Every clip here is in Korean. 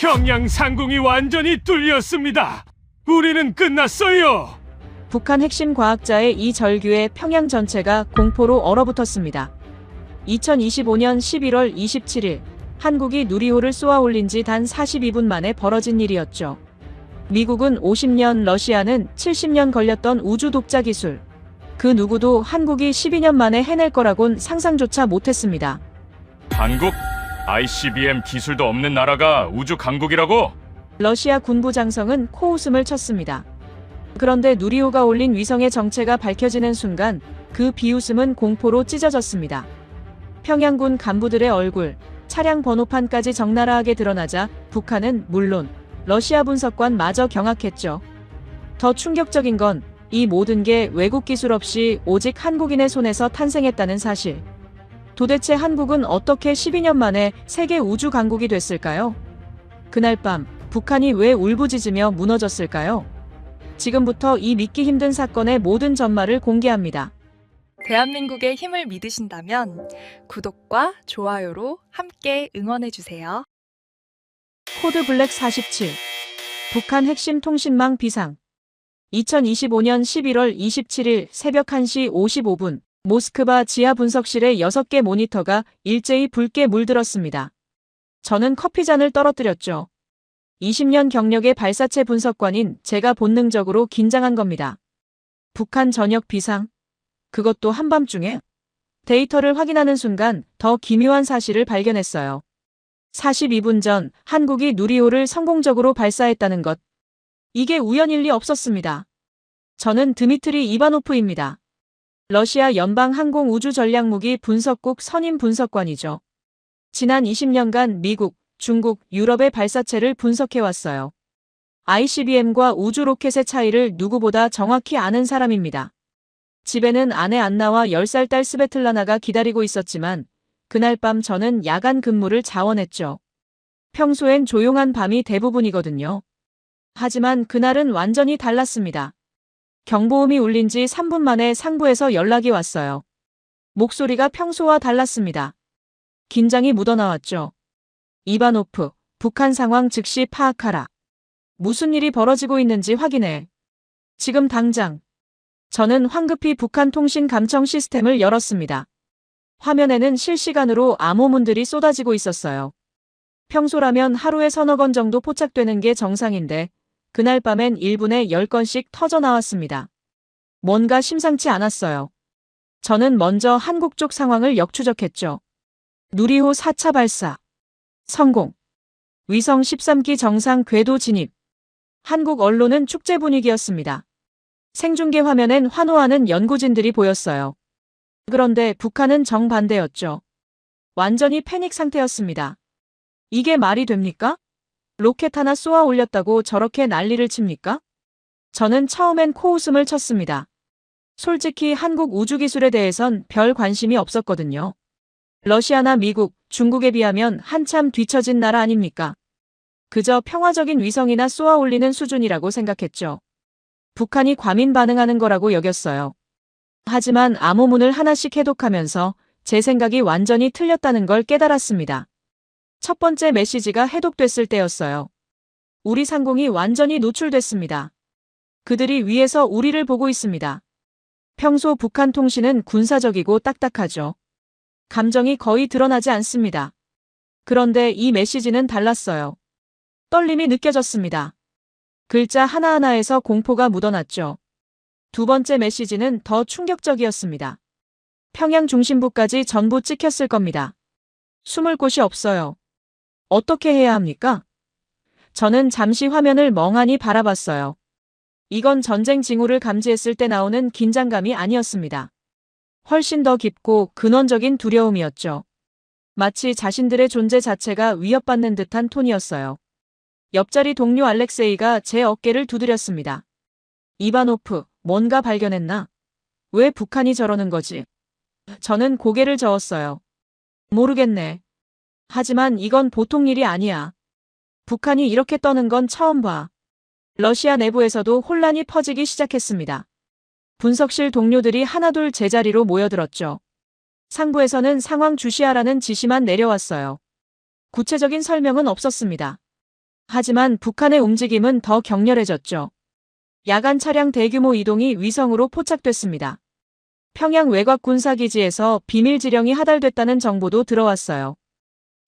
평양 상공이 완전히 뚫렸습니다. 우리는 끝났어요. 북한 핵심 과학자의 이 절규에 평양 전체가 공포로 얼어붙었습니다. 2025년 11월 27일 한국이 누리호를 쏘아 올린 지 단 42분 만에 벌어진 일이었죠. 미국은 50년, 러시아는 70년 걸렸던 우주 독자 기술. 그 누구도 한국이 12년 만에 해낼 거라곤 상상조차 못했습니다. 한국? ICBM 기술도 없는 나라가 우주 강국이라고? 러시아 군부 장성은 코웃음을 쳤습니다. 그런데 누리호가 올린 위성의 정체가 밝혀지는 순간 그 비웃음은 공포로 찢어졌습니다. 평양군 간부들의 얼굴, 차량 번호판까지 적나라하게 드러나자 북한은 물론 러시아 분석관마저 경악했죠. 더 충격적인 건 이 모든 게 외국 기술 없이 오직 한국인의 손에서 탄생했다는 사실. 도대체 한국은 어떻게 12년 만에 세계 우주 강국이 됐을까요? 그날 밤 북한이 왜 울부짖으며 무너졌을까요? 지금부터 이 믿기 힘든 사건의 모든 전말을 공개합니다. 대한민국의 힘을 믿으신다면 구독과 좋아요로 함께 응원해주세요. 코드 블랙 47. 북한 핵심 통신망 비상. 2025년 11월 27일 새벽 1시 55분 모스크바 지하 분석실의 6개 모니터가 일제히 붉게 물들었습니다. 저는 커피잔을 떨어뜨렸죠. 20년 경력의 발사체 분석관인 제가 본능적으로 긴장한 겁니다. 북한 전역 비상? 그것도 한밤중에? 데이터를 확인하는 순간 더 기묘한 사실을 발견했어요. 42분 전 한국이 누리호를 성공적으로 발사했다는 것. 이게 우연일 리 없었습니다. 저는 드미트리 이바노프입니다. 러시아 연방항공우주전략무기 분석국 선임 분석관이죠. 지난 20년간 미국, 중국, 유럽의 발사체를 분석해왔어요. ICBM과 우주 로켓의 차이를 누구보다 정확히 아는 사람입니다. 집에는 아내 안나와 10살 딸 스베틀라나가 기다리고 있었지만 그날 밤 저는 야간 근무를 자원했죠. 평소엔 조용한 밤이 대부분이거든요. 하지만 그날은 완전히 달랐습니다. 경보음이 울린 지 3분 만에 상부에서 연락이 왔어요. 목소리가 평소와 달랐습니다. 긴장이 묻어나왔죠. 이바노프, 북한 상황 즉시 파악하라. 무슨 일이 벌어지고 있는지 확인해. 지금 당장. 저는 황급히 북한 통신 감청 시스템을 열었습니다. 화면에는 실시간으로 암호문들이 쏟아지고 있었어요. 평소라면 하루에 서너 건 정도 포착되는 게 정상인데 그날 밤엔 1분에 10건씩 터져 나왔습니다. 뭔가 심상치 않았어요. 저는 먼저 한국 쪽 상황을 역추적했죠. 누리호 4차 발사. 성공. 위성 13기 정상 궤도 진입. 한국 언론은 축제 분위기였습니다. 생중계 화면엔 환호하는 연구진들이 보였어요. 그런데 북한은 정반대였죠. 완전히 패닉 상태였습니다. 이게 말이 됩니까? 로켓 하나 쏘아 올렸다고 저렇게 난리를 칩니까? 저는 처음엔 코웃음을 쳤습니다. 솔직히 한국 우주기술에 대해선 별 관심이 없었거든요. 러시아나 미국, 중국에 비하면 한참 뒤처진 나라 아닙니까? 그저 평화적인 위성이나 쏘아 올리는 수준이라고 생각했죠. 북한이 과민 반응하는 거라고 여겼어요. 하지만 암호문을 하나씩 해독하면서 제 생각이 완전히 틀렸다는 걸 깨달았습니다. 첫 번째 메시지가 해독됐을 때였어요. 우리 상공이 완전히 노출됐습니다. 그들이 위에서 우리를 보고 있습니다. 평소 북한 통신은 군사적이고 딱딱하죠. 감정이 거의 드러나지 않습니다. 그런데 이 메시지는 달랐어요. 떨림이 느껴졌습니다. 글자 하나하나에서 공포가 묻어났죠. 두 번째 메시지는 더 충격적이었습니다. 평양 중심부까지 전부 찍혔을 겁니다. 숨을 곳이 없어요. 어떻게 해야 합니까? 저는 잠시 화면을 멍하니 바라봤어요. 이건 전쟁 징후를 감지했을 때 나오는 긴장감이 아니었습니다. 훨씬 더 깊고 근원적인 두려움이었죠. 마치 자신들의 존재 자체가 위협받는 듯한 톤이었어요. 옆자리 동료 알렉세이가 제 어깨를 두드렸습니다. 이바노프, 뭔가 발견했나? 왜 북한이 저러는 거지? 저는 고개를 저었어요. 모르겠네. 하지만 이건 보통 일이 아니야. 북한이 이렇게 떠는 건 처음 봐. 러시아 내부에서도 혼란이 퍼지기 시작했습니다. 분석실 동료들이 하나둘 제자리로 모여들었죠. 상부에서는 상황 주시하라는 지시만 내려왔어요. 구체적인 설명은 없었습니다. 하지만 북한의 움직임은 더 격렬해졌죠. 야간 차량 대규모 이동이 위성으로 포착됐습니다. 평양 외곽 군사기지에서 비밀 지령이 하달됐다는 정보도 들어왔어요.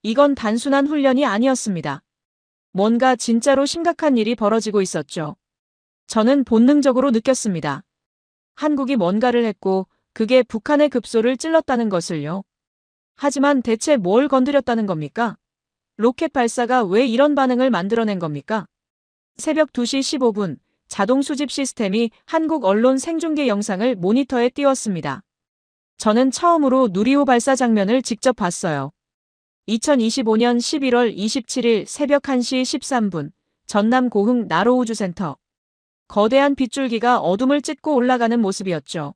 이건 단순한 훈련이 아니었습니다. 뭔가 진짜로 심각한 일이 벌어지고 있었죠. 저는 본능적으로 느꼈습니다. 한국이 뭔가를 했고 그게 북한의 급소를 찔렀다는 것을요. 하지만 대체 뭘 건드렸다는 겁니까? 로켓 발사가 왜 이런 반응을 만들어낸 겁니까? 새벽 2시 15분 자동 수집 시스템이 한국 언론 생중계 영상을 모니터에 띄웠습니다. 저는 처음으로 누리호 발사 장면을 직접 봤어요. 2025년 11월 27일 새벽 1시 13분 전남 고흥 나로우주센터. 거대한 빗줄기가 어둠을 찢고 올라가는 모습이었죠.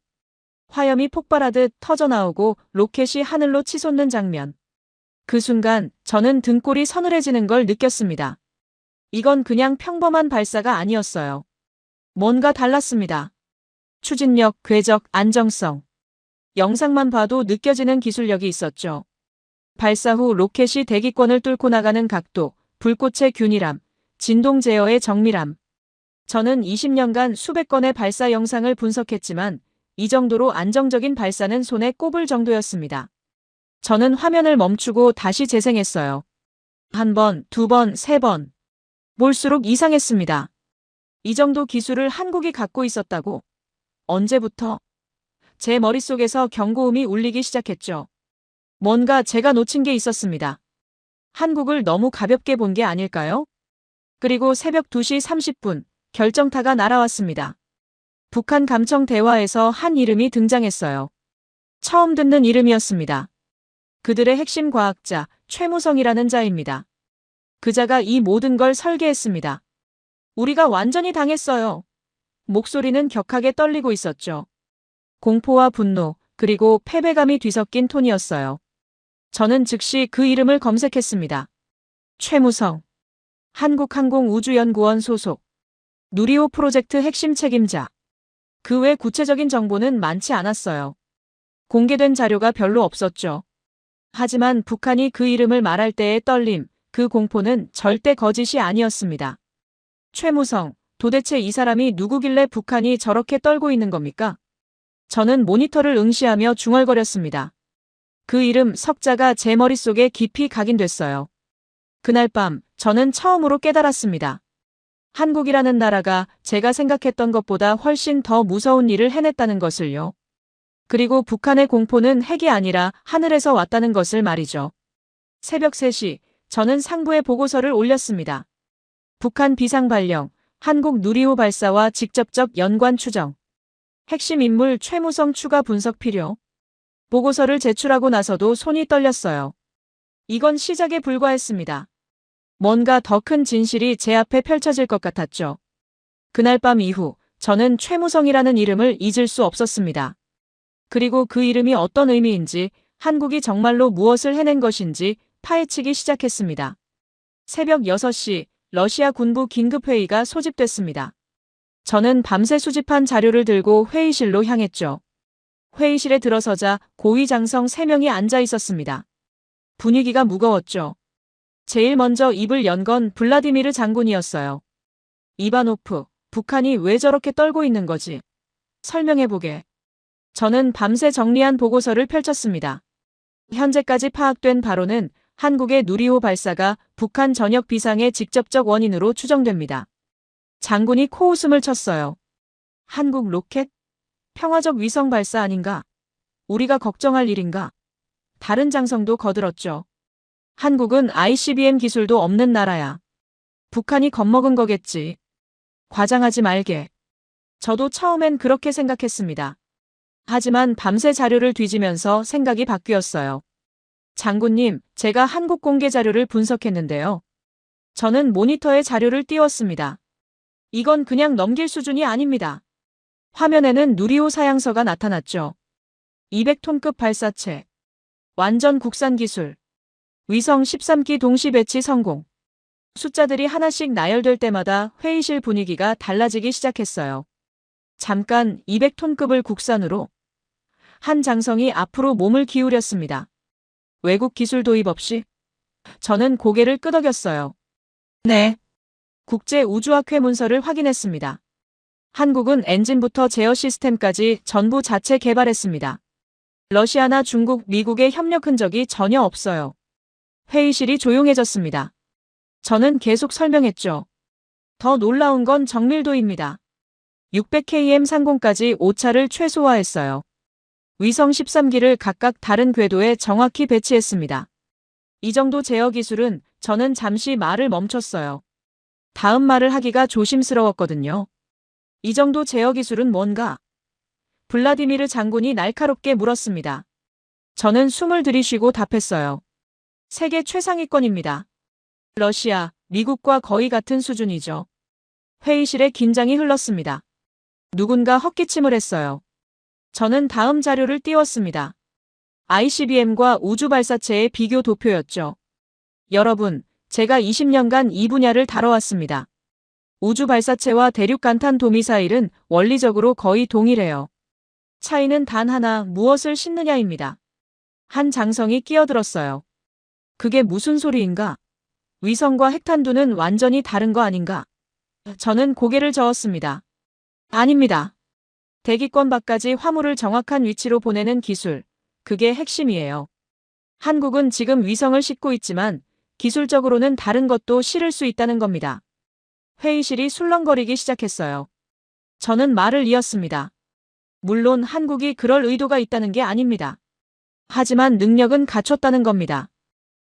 화염이 폭발하듯 터져나오고 로켓이 하늘로 치솟는 장면. 그 순간 저는 등골이 서늘해지는 걸 느꼈습니다. 이건 그냥 평범한 발사가 아니었어요. 뭔가 달랐습니다. 추진력, 궤적, 안정성. 영상만 봐도 느껴지는 기술력이 있었죠. 발사 후 로켓이 대기권을 뚫고 나가는 각도, 불꽃의 균일함, 진동 제어의 정밀함. 저는 20년간 수백 건의 발사 영상을 분석했지만 이 정도로 안정적인 발사는 손에 꼽을 정도였습니다. 저는 화면을 멈추고 다시 재생했어요. 한 번, 두 번, 세 번. 볼수록 이상했습니다. 이 정도 기술을 한국이 갖고 있었다고? 언제부터? 제 머릿속에서 경고음이 울리기 시작했죠. 뭔가 제가 놓친 게 있었습니다. 한국을 너무 가볍게 본 게 아닐까요? 그리고 새벽 2시 30분 결정타가 날아왔습니다. 북한 감청 대화에서 한 이름이 등장했어요. 처음 듣는 이름이었습니다. 그들의 핵심 과학자 최무성이라는 자입니다. 그자가 이 모든 걸 설계했습니다. 우리가 완전히 당했어요. 목소리는 격하게 떨리고 있었죠. 공포와 분노, 그리고 패배감이 뒤섞인 톤이었어요. 저는 즉시 그 이름을 검색했습니다. 최무성. 한국항공우주연구원 소속. 누리호 프로젝트 핵심 책임자. 그 외 구체적인 정보는 많지 않았어요. 공개된 자료가 별로 없었죠. 하지만 북한이 그 이름을 말할 때의 떨림, 그 공포는 절대 거짓이 아니었습니다. 최무성, 도대체 이 사람이 누구길래 북한이 저렇게 떨고 있는 겁니까? 저는 모니터를 응시하며 중얼거렸습니다. 그 이름 석자가 제 머릿속에 깊이 각인됐어요. 그날 밤 저는 처음으로 깨달았습니다. 한국이라는 나라가 제가 생각했던 것보다 훨씬 더 무서운 일을 해냈다는 것을요. 그리고 북한의 공포는 핵이 아니라 하늘에서 왔다는 것을 말이죠. 새벽 3시 저는 상부에 보고서를 올렸습니다. 북한 비상 발령, 한국 누리호 발사와 직접적 연관 추정. 핵심 인물 최무성 추가 분석 필요. 보고서를 제출하고 나서도 손이 떨렸어요. 이건 시작에 불과했습니다. 뭔가 더 큰 진실이 제 앞에 펼쳐질 것 같았죠. 그날 밤 이후 저는 최무성이라는 이름을 잊을 수 없었습니다. 그리고 그 이름이 어떤 의미인지, 한국이 정말로 무엇을 해낸 것인지 파헤치기 시작했습니다. 새벽 6시 러시아 군부 긴급회의가 소집됐습니다. 저는 밤새 수집한 자료를 들고 회의실로 향했죠. 회의실에 들어서자 고위장성 3명이 앉아 있었습니다. 분위기가 무거웠죠. 제일 먼저 입을 연 건 블라디미르 장군이었어요. 이바노프, 북한이 왜 저렇게 떨고 있는 거지? 설명해보게. 저는 밤새 정리한 보고서를 펼쳤습니다. 현재까지 파악된 바로는 한국의 누리호 발사가 북한 전역 비상의 직접적 원인으로 추정됩니다. 장군이 코웃음을 쳤어요. 한국 로켓? 평화적 위성 발사 아닌가? 우리가 걱정할 일인가? 다른 장성도 거들었죠. 한국은 ICBM 기술도 없는 나라야. 북한이 겁먹은 거겠지. 과장하지 말게. 저도 처음엔 그렇게 생각했습니다. 하지만 밤새 자료를 뒤지면서 생각이 바뀌었어요. 장군님, 제가 한국 공개 자료를 분석했는데요. 저는 모니터에 자료를 띄웠습니다. 이건 그냥 넘길 수준이 아닙니다. 화면에는 누리호 사양서가 나타났죠. 200톤급 발사체. 완전 국산 기술. 위성 13기 동시 배치 성공. 숫자들이 하나씩 나열될 때마다 회의실 분위기가 달라지기 시작했어요. 잠깐 200톤급을 국산으로. 한 장성이 앞으로 몸을 기울였습니다. 외국 기술 도입 없이? 저는 고개를 끄덕였어요. 네. 국제우주학회 문서를 확인했습니다. 한국은 엔진부터 제어 시스템까지 전부 자체 개발했습니다. 러시아나 중국, 미국의 협력 흔적이 전혀 없어요. 회의실이 조용해졌습니다. 저는 계속 설명했죠. 더 놀라운 건 정밀도입니다. 600km 상공까지 오차를 최소화했어요. 위성 13기를 각각 다른 궤도에 정확히 배치했습니다. 이 정도 제어 기술은 저는 잠시 말을 멈췄어요. 다음 말을 하기가 조심스러웠거든요. 이 정도 제어 기술은 뭔가? 블라디미르 장군이 날카롭게 물었습니다. 저는 숨을 들이쉬고 답했어요. 세계 최상위권입니다. 러시아, 미국과 거의 같은 수준이죠. 회의실에 긴장이 흘렀습니다. 누군가 헛기침을 했어요. 저는 다음 자료를 띄웠습니다. ICBM과 우주발사체의 비교 도표였죠. 여러분, 제가 20년간 이 분야를 다뤄왔습니다. 우주발사체와 대륙간탄 도미사일은 원리적으로 거의 동일해요. 차이는 단 하나, 무엇을 싣느냐입니다. 한 장성이 끼어들었어요. 그게 무슨 소리인가? 위성과 핵탄두는 완전히 다른 거 아닌가? 저는 고개를 저었습니다. 아닙니다. 대기권 밖까지 화물을 정확한 위치로 보내는 기술, 그게 핵심이에요. 한국은 지금 위성을 싣고 있지만 기술적으로는 다른 것도 실을 수 있다는 겁니다. 회의실이 술렁거리기 시작했어요. 저는 말을 이었습니다. 물론 한국이 그럴 의도가 있다는 게 아닙니다. 하지만 능력은 갖췄다는 겁니다.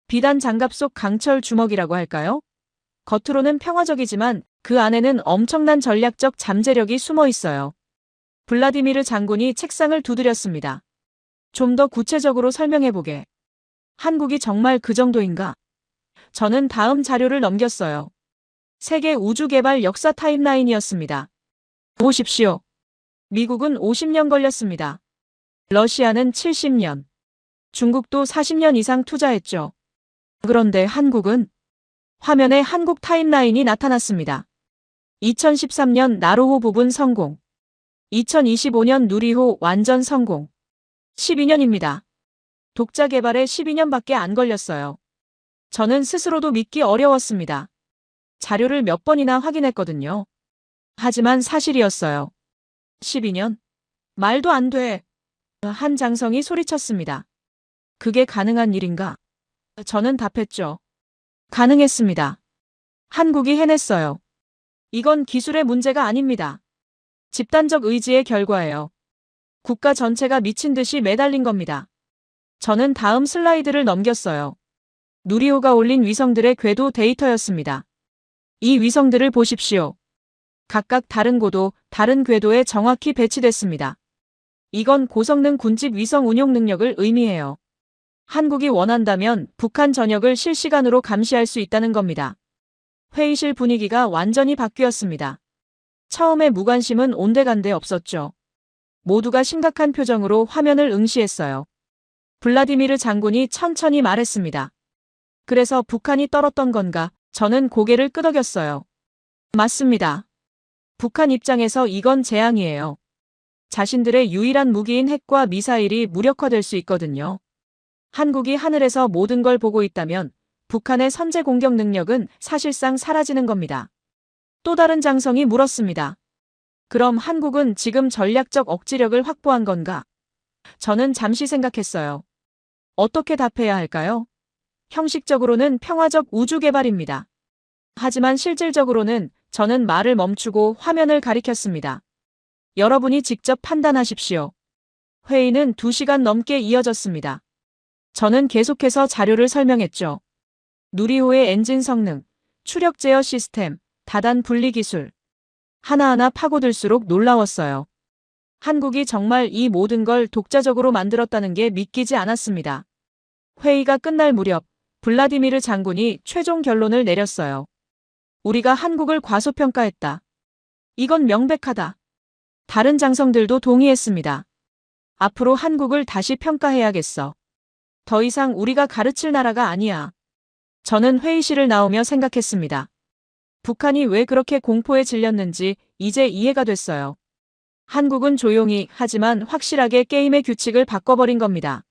비단 장갑 속 강철 주먹이라고 할까요? 겉으로는 평화적이지만 그 안에는 엄청난 전략적 잠재력이 숨어 있어요. 블라디미르 장군이 책상을 두드렸습니다. 좀 더 구체적으로 설명해보게. 한국이 정말 그 정도인가? 저는 다음 자료를 넘겼어요. 세계 우주개발 역사 타임라인이었습니다. 보십시오. 미국은 50년 걸렸습니다. 러시아는 70년. 중국도 40년 이상 투자했죠. 그런데 한국은? 화면에 한국 타임라인이 나타났습니다. 2013년 나로호 부분 성공. 2025년 누리호 완전 성공. 12년입니다. 독자 개발에 12년밖에 안 걸렸어요. 저는 스스로도 믿기 어려웠습니다. 자료를 몇 번이나 확인했거든요. 하지만 사실이었어요. 12년? 말도 안 돼. 한 장성이 소리쳤습니다. 그게 가능한 일인가? 저는 답했죠. 가능했습니다. 한국이 해냈어요. 이건 기술의 문제가 아닙니다. 집단적 의지의 결과예요. 국가 전체가 미친 듯이 매달린 겁니다. 저는 다음 슬라이드를 넘겼어요. 누리호가 올린 위성들의 궤도 데이터였습니다. 이 위성들을 보십시오. 각각 다른 고도, 다른 궤도에 정확히 배치됐습니다. 이건 고성능 군집 위성 운용 능력을 의미해요. 한국이 원한다면 북한 전역을 실시간으로 감시할 수 있다는 겁니다. 회의실 분위기가 완전히 바뀌었습니다. 처음에 무관심은 온데간데 없었죠. 모두가 심각한 표정으로 화면을 응시했어요. 블라디미르 장군이 천천히 말했습니다. 그래서 북한이 떨었던 건가? 저는 고개를 끄덕였어요. 맞습니다. 북한 입장에서 이건 재앙이에요. 자신들의 유일한 무기인 핵과 미사일이 무력화될 수 있거든요. 한국이 하늘에서 모든 걸 보고 있다면 북한의 선제 공격 능력은 사실상 사라지는 겁니다. 또 다른 장성이 물었습니다. 그럼 한국은 지금 전략적 억지력을 확보한 건가? 저는 잠시 생각했어요. 어떻게 답해야 할까요? 형식적으로는 평화적 우주 개발입니다. 하지만 실질적으로는 저는 말을 멈추고 화면을 가리켰습니다. 여러분이 직접 판단하십시오. 회의는 2시간 넘게 이어졌습니다. 저는 계속해서 자료를 설명했죠. 누리호의 엔진 성능, 추력 제어 시스템, 다단 분리 기술. 하나하나 파고들수록 놀라웠어요. 한국이 정말 이 모든 걸 독자적으로 만들었다는 게 믿기지 않았습니다. 회의가 끝날 무렵 블라디미르 장군이 최종 결론을 내렸어요. 우리가 한국을 과소평가했다. 이건 명백하다. 다른 장성들도 동의했습니다. 앞으로 한국을 다시 평가해야겠어. 더 이상 우리가 가르칠 나라가 아니야. 저는 회의실을 나오며 생각했습니다. 북한이 왜 그렇게 공포에 질렸는지 이제 이해가 됐어요. 한국은 조용히 하지만 확실하게 게임의 규칙을 바꿔버린 겁니다.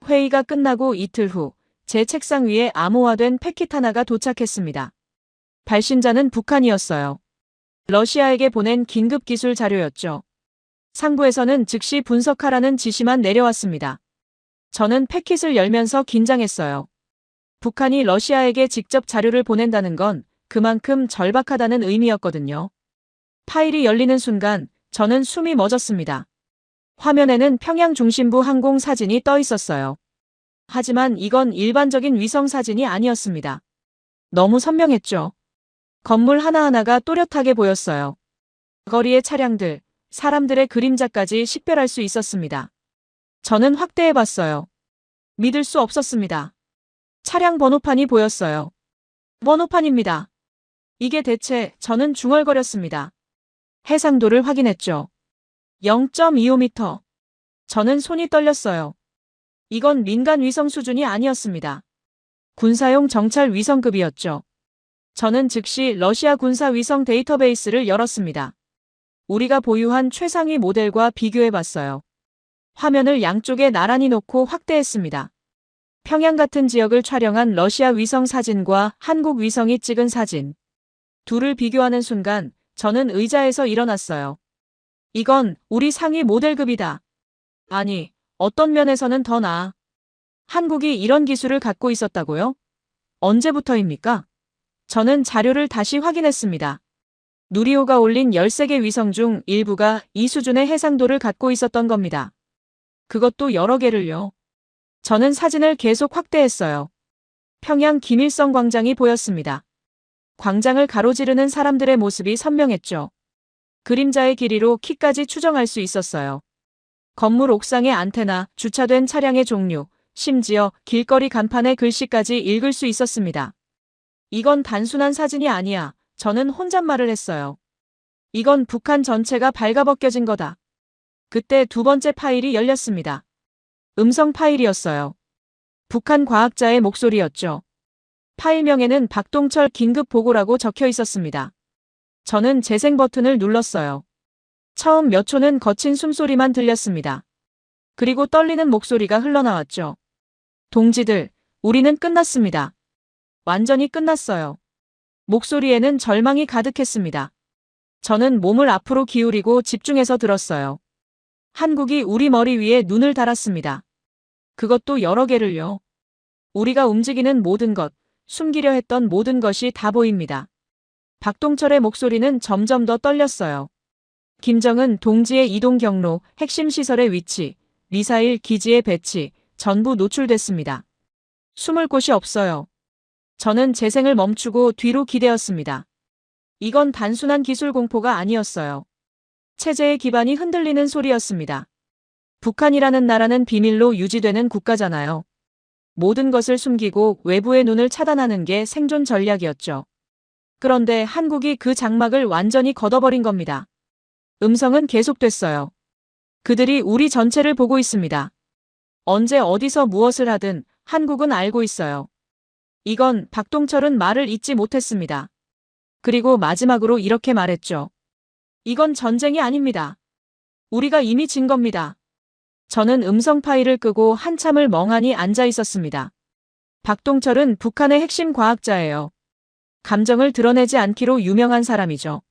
회의가 끝나고 이틀 후 제 책상 위에 암호화된 패킷 하나가 도착했습니다. 발신자는 북한이었어요. 러시아에게 보낸 긴급 기술 자료였죠. 상부에서는 즉시 분석하라는 지시만 내려왔습니다. 저는 패킷을 열면서 긴장했어요. 북한이 러시아에게 직접 자료를 보낸다는 건 그만큼 절박하다는 의미였거든요. 파일이 열리는 순간 저는 숨이 멎었습니다. 화면에는 평양 중심부 항공 사진이 떠 있었어요. 하지만 이건 일반적인 위성 사진이 아니었습니다. 너무 선명했죠. 건물 하나하나가 또렷하게 보였어요. 거리의 차량들, 사람들의 그림자까지 식별할 수 있었습니다. 저는 확대해 봤어요. 믿을 수 없었습니다. 차량 번호판이 보였어요. 번호판입니다. 이게 대체 저는 중얼거렸습니다. 해상도를 확인했죠. 0.25m. 저는 손이 떨렸어요. 이건 민간 위성 수준이 아니었습니다. 군사용 정찰 위성급이었죠. 저는 즉시 러시아 군사 위성 데이터베이스를 열었습니다. 우리가 보유한 최상위 모델과 비교해 봤어요. 화면을 양쪽에 나란히 놓고 확대했습니다. 평양 같은 지역을 촬영한 러시아 위성 사진과 한국 위성이 찍은 사진. 둘을 비교하는 순간 저는 의자에서 일어났어요. 이건 우리 상위 모델급이다. 아니, 어떤 면에서는 더 나아. 한국이 이런 기술을 갖고 있었다고요? 언제부터입니까? 저는 자료를 다시 확인했습니다. 누리호가 올린 13개 위성 중 일부가 이 수준의 해상도를 갖고 있었던 겁니다. 그것도 여러 개를요. 저는 사진을 계속 확대했어요. 평양 김일성 광장이 보였습니다. 광장을 가로지르는 사람들의 모습이 선명했죠. 그림자의 길이로 키까지 추정할 수 있었어요. 건물 옥상의 안테나, 주차된 차량의 종류, 심지어 길거리 간판의 글씨까지 읽을 수 있었습니다. 이건 단순한 사진이 아니야. 저는 혼잣말을 했어요. 이건 북한 전체가 발가벗겨진 거다. 그때 두 번째 파일이 열렸습니다. 음성 파일이었어요. 북한 과학자의 목소리였죠. 파일명에는 박동철 긴급 보고라고 적혀 있었습니다. 저는 재생 버튼을 눌렀어요. 처음 몇 초는 거친 숨소리만 들렸습니다. 그리고 떨리는 목소리가 흘러나왔죠. 동지들, 우리는 끝났습니다. 완전히 끝났어요. 목소리에는 절망이 가득했습니다. 저는 몸을 앞으로 기울이고 집중해서 들었어요. 한국이 우리 머리 위에 눈을 달았습니다. 그것도 여러 개를요. 우리가 움직이는 모든 것, 숨기려 했던 모든 것이 다 보입니다. 박동철의 목소리는 점점 더 떨렸어요. 김정은 동지의 이동 경로, 핵심 시설의 위치, 미사일 기지의 배치, 전부 노출됐습니다. 숨을 곳이 없어요. 저는 재생을 멈추고 뒤로 기대었습니다. 이건 단순한 기술 공포가 아니었어요. 체제의 기반이 흔들리는 소리였습니다. 북한이라는 나라는 비밀로 유지되는 국가잖아요. 모든 것을 숨기고 외부의 눈을 차단하는 게 생존 전략이었죠. 그런데 한국이 그 장막을 완전히 걷어버린 겁니다. 음성은 계속됐어요. 그들이 우리 전체를 보고 있습니다. 언제 어디서 무엇을 하든 한국은 알고 있어요. 이건 박동철은 말을 잇지 못했습니다. 그리고 마지막으로 이렇게 말했죠. 이건 전쟁이 아닙니다. 우리가 이미 진 겁니다. 저는 음성 파일을 끄고 한참을 멍하니 앉아 있었습니다. 박동철은 북한의 핵심 과학자예요. 감정을 드러내지 않기로 유명한 사람이죠.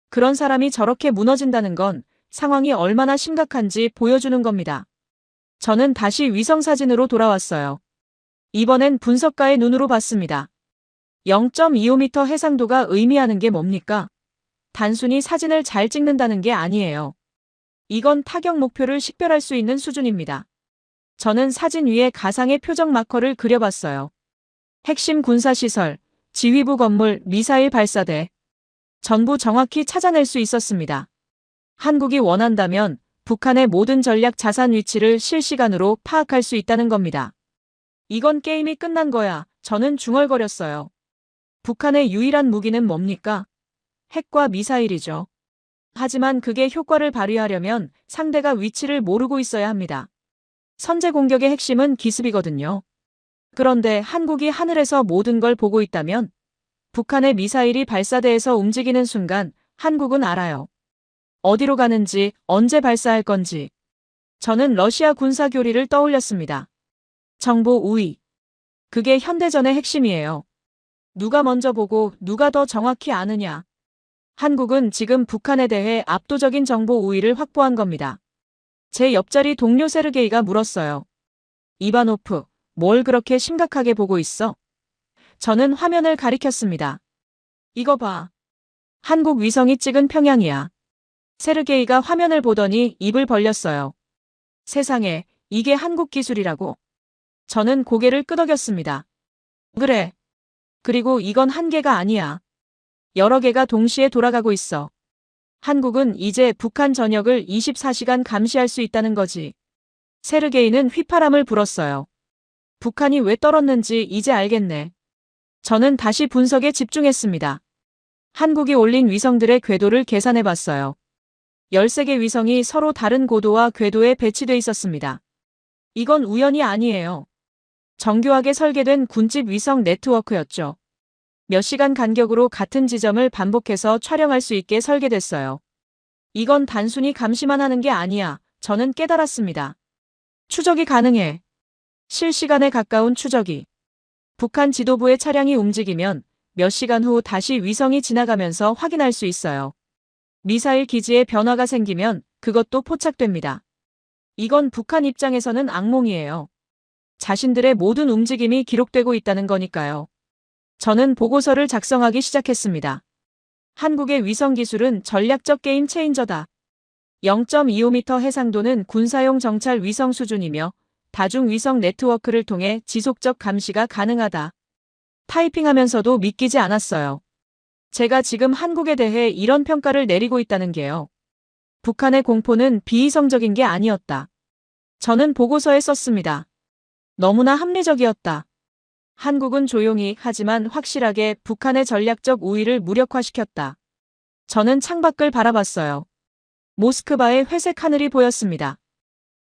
그런 사람이 저렇게 무너진다는 건 상황이 얼마나 심각한지 보여주는 겁니다. 저는 다시 위성사진으로 돌아왔어요. 이번엔 분석가의 눈으로 봤습니다. 0.25m 해상도가 의미하는 게 뭡니까? 단순히 사진을 잘 찍는다는 게 아니에요. 이건 타격 목표를 식별할 수 있는 수준입니다. 저는 사진 위에 가상의 표적 마커를 그려봤어요. 핵심 군사시설, 지휘부 건물, 미사일 발사대. 전부 정확히 찾아낼 수 있었습니다. 한국이 원한다면 북한의 모든 전략 자산 위치를 실시간으로 파악할 수 있다는 겁니다. 이건 게임이 끝난 거야. 저는 중얼거렸어요. 북한의 유일한 무기는 뭡니까? 핵과 미사일이죠. 하지만 그게 효과를 발휘하려면 상대가 위치를 모르고 있어야 합니다. 선제 공격의 핵심은 기습이거든요. 그런데 한국이 하늘에서 모든 걸 보고 있다면 북한의 미사일이 발사대에서 움직이는 순간 한국은 알아요. 어디로 가는지, 언제 발사할 건지. 저는 러시아 군사 교리를 떠올렸습니다. 정보 우위. 그게 현대전의 핵심이에요. 누가 먼저 보고 누가 더 정확히 아느냐. 한국은 지금 북한에 대해 압도적인 정보 우위를 확보한 겁니다. 제 옆자리 동료 세르게이가 물었어요. 이바노프, 뭘 그렇게 심각하게 보고 있어? 저는 화면을 가리켰습니다. 이거 봐. 한국 위성이 찍은 평양이야. 세르게이가 화면을 보더니 입을 벌렸어요. 세상에, 이게 한국 기술이라고. 저는 고개를 끄덕였습니다. 그래. 그리고 이건 한 개가 아니야. 여러 개가 동시에 돌아가고 있어. 한국은 이제 북한 전역을 24시간 감시할 수 있다는 거지. 세르게이는 휘파람을 불었어요. 북한이 왜 떨었는지 이제 알겠네. 저는 다시 분석에 집중했습니다. 한국이 올린 위성들의 궤도를 계산해 봤어요. 13개 위성이 서로 다른 고도와 궤도에 배치돼 있었습니다. 이건 우연이 아니에요. 정교하게 설계된 군집 위성 네트워크였죠. 몇 시간 간격으로 같은 지점을 반복해서 촬영할 수 있게 설계됐어요. 이건 단순히 감시만 하는 게 아니야. 저는 깨달았습니다. 추적이 가능해. 실시간에 가까운 추적이. 북한 지도부의 차량이 움직이면 몇 시간 후 다시 위성이 지나가면서 확인할 수 있어요. 미사일 기지에 변화가 생기면 그것도 포착됩니다. 이건 북한 입장에서는 악몽이에요. 자신들의 모든 움직임이 기록되고 있다는 거니까요. 저는 보고서를 작성하기 시작했습니다. 한국의 위성 기술은 전략적 게임 체인저다. 0.25m 해상도는 군사용 정찰 위성 수준이며 다중 위성 네트워크를 통해 지속적 감시가 가능하다. 타이핑하면서도 믿기지 않았어요. 제가 지금 한국에 대해 이런 평가를 내리고 있다는 게요. 북한의 공포는 비이성적인 게 아니었다. 저는 보고서에 썼습니다. 너무나 합리적이었다. 한국은 조용히 하지만 확실하게 북한의 전략적 우위를 무력화시켰다. 저는 창밖을 바라봤어요. 모스크바의 회색 하늘이 보였습니다.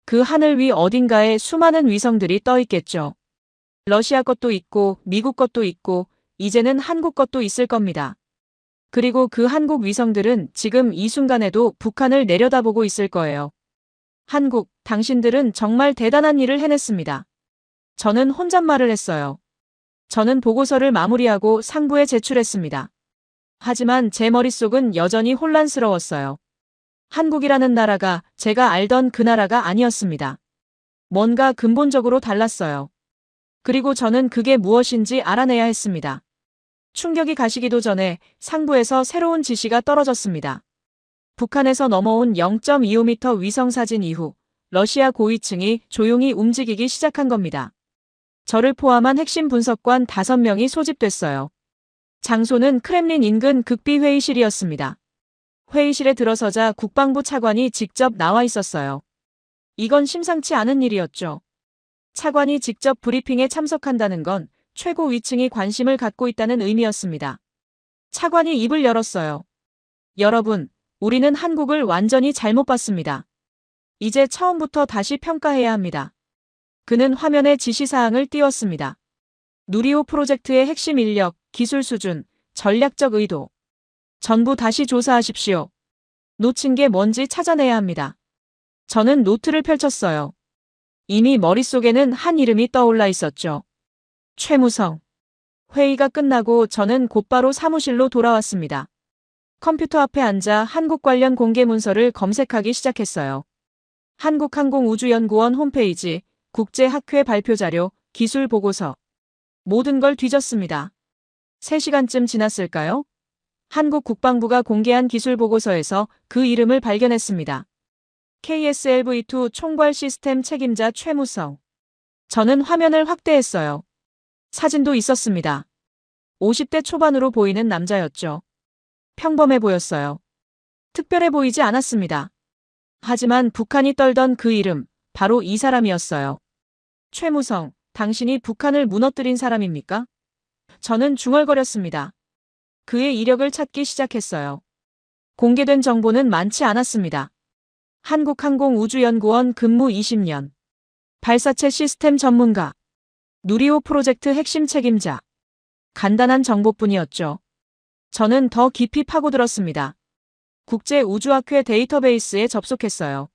그 하늘 위 어딘가에 수많은 위성들이 떠 있겠죠. 러시아 것도 있고 미국 것도 있고 이제는 한국 것도 있을 겁니다. 그리고 그 한국 위성들은 지금 이 순간에도 북한을 내려다보고 있을 거예요. 한국, 당신들은 정말 대단한 일을 해냈습니다. 저는 혼잣말을 했어요. 저는 보고서를 마무리하고 상부에 제출했습니다. 하지만 제 머릿속은 여전히 혼란스러웠어요. 한국이라는 나라가 제가 알던 그 나라가 아니었습니다. 뭔가 근본적으로 달랐어요. 그리고 저는 그게 무엇인지 알아내야 했습니다. 충격이 가시기도 전에 상부에서 새로운 지시가 떨어졌습니다. 북한에서 넘어온 0.25m 위성 사진 이후 러시아 고위층이 조용히 움직이기 시작한 겁니다. 저를 포함한 핵심 분석관 5명이 소집됐어요. 장소는 크렘린 인근 극비회의실이었습니다. 회의실에 들어서자 국방부 차관이 직접 나와 있었어요. 이건 심상치 않은 일이었죠. 차관이 직접 브리핑에 참석한다는 건 최고 위층이 관심을 갖고 있다는 의미였습니다. 차관이 입을 열었어요. 여러분, 우리는 한국을 완전히 잘못 봤습니다. 이제 처음부터 다시 평가해야 합니다. 그는 화면에 지시사항을 띄웠습니다. 누리호 프로젝트의 핵심 인력, 기술 수준, 전략적 의도. 전부 다시 조사하십시오. 놓친 게 뭔지 찾아내야 합니다. 저는 노트를 펼쳤어요. 이미 머릿속에는 한 이름이 떠올라 있었죠. 최무성. 회의가 끝나고 저는 곧바로 사무실로 돌아왔습니다. 컴퓨터 앞에 앉아 한국 관련 공개 문서를 검색하기 시작했어요. 한국항공우주연구원 홈페이지, 국제학회 발표자료, 기술 보고서. 모든 걸 뒤졌습니다. 3시간쯤 지났을까요? 한국 국방부가 공개한 기술 보고서에서 그 이름을 발견했습니다. KSLV-2 총괄 시스템 책임자 최무성. 저는 화면을 확대했어요. 사진도 있었습니다. 50대 초반으로 보이는 남자였죠. 평범해 보였어요. 특별해 보이지 않았습니다. 하지만 북한이 떨던 그 이름, 바로 이 사람이었어요. 최무성, 당신이 북한을 무너뜨린 사람입니까? 저는 중얼거렸습니다. 그의 이력을 찾기 시작했어요. 공개된 정보는 많지 않았습니다. 한국항공우주연구원 근무 20년. 발사체 시스템 전문가. 누리호 프로젝트 핵심 책임자. 간단한 정보뿐이었죠. 저는 더 깊이 파고들었습니다. 국제우주학회 데이터베이스에 접속했어요.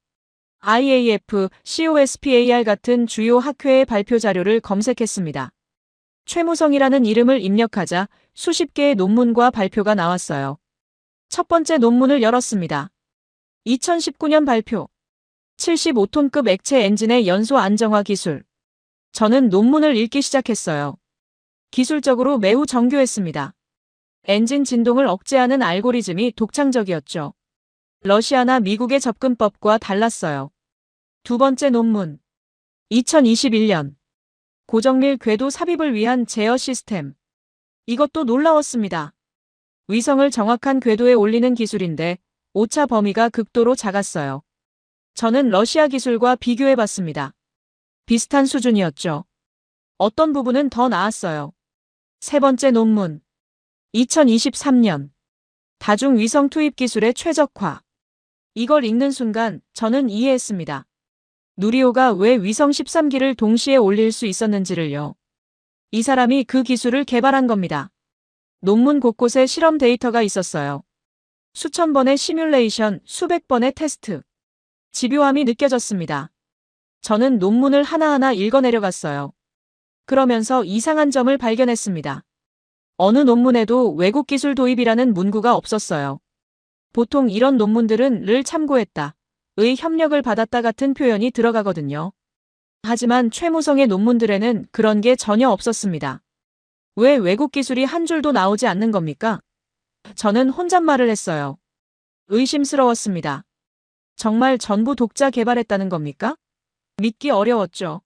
IAF, COSPAR 같은 주요 학회의 발표 자료를 검색했습니다. 최무성이라는 이름을 입력하자 수십 개의 논문과 발표가 나왔어요. 첫 번째 논문을 열었습니다. 2019년 발표. 75톤급 액체 엔진의 연소 안정화 기술. 저는 논문을 읽기 시작했어요. 기술적으로 매우 정교했습니다. 엔진 진동을 억제하는 알고리즘이 독창적이었죠. 러시아나 미국의 접근법과 달랐어요. 두 번째 논문. 2021년. 고정밀 궤도 삽입을 위한 제어 시스템. 이것도 놀라웠습니다. 위성을 정확한 궤도에 올리는 기술인데 오차 범위가 극도로 작았어요. 저는 러시아 기술과 비교해봤습니다. 비슷한 수준이었죠. 어떤 부분은 더 나았어요. 세 번째 논문. 2023년. 다중 위성 투입 기술의 최적화. 이걸 읽는 순간 저는 이해했습니다. 누리호가 왜 위성 13기를 동시에 올릴 수 있었는지를요. 이 사람이 그 기술을 개발한 겁니다. 논문 곳곳에 실험 데이터가 있었어요. 수천 번의 시뮬레이션, 수백 번의 테스트. 집요함이 느껴졌습니다. 저는 논문을 하나하나 읽어내려갔어요. 그러면서 이상한 점을 발견했습니다. 어느 논문에도 외국 기술 도입이라는 문구가 없었어요. 보통 이런 논문들은 를 참고했다, 의 협력을 받았다 같은 표현이 들어가거든요. 하지만 최무성의 논문들에는 그런 게 전혀 없었습니다. 왜 외국 기술이 한 줄도 나오지 않는 겁니까? 저는 혼잣말을 했어요. 의심스러웠습니다. 정말 전부 독자 개발했다는 겁니까? 믿기 어려웠죠.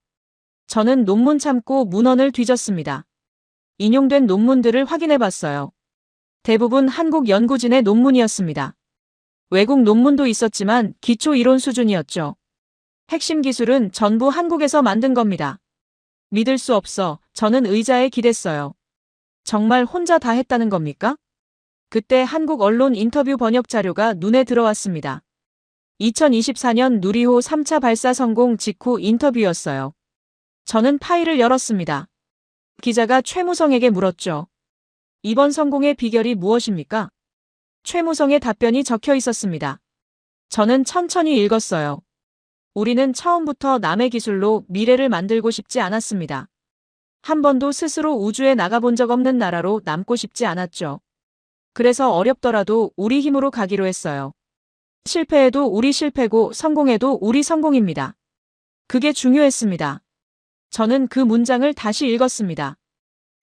저는 논문 참고 문헌을 뒤졌습니다. 인용된 논문들을 확인해 봤어요. 대부분 한국 연구진의 논문이었습니다. 외국 논문도 있었지만 기초 이론 수준이었죠. 핵심 기술은 전부 한국에서 만든 겁니다. 믿을 수 없어 저는 의자에 기댔어요. 정말 혼자 다 했다는 겁니까? 그때 한국 언론 인터뷰 번역 자료가 눈에 들어왔습니다. 2024년 누리호 3차 발사 성공 직후 인터뷰였어요. 저는 파일을 열었습니다. 기자가 최무성에게 물었죠. 이번 성공의 비결이 무엇입니까? 최무성의 답변이 적혀 있었습니다. 저는 천천히 읽었어요. 우리는 처음부터 남의 기술로 미래를 만들고 싶지 않았습니다. 한 번도 스스로 우주에 나가본 적 없는 나라로 남고 싶지 않았죠. 그래서 어렵더라도 우리 힘으로 가기로 했어요. 실패해도 우리 실패고 성공해도 우리 성공입니다. 그게 중요했습니다. 저는 그 문장을 다시 읽었습니다.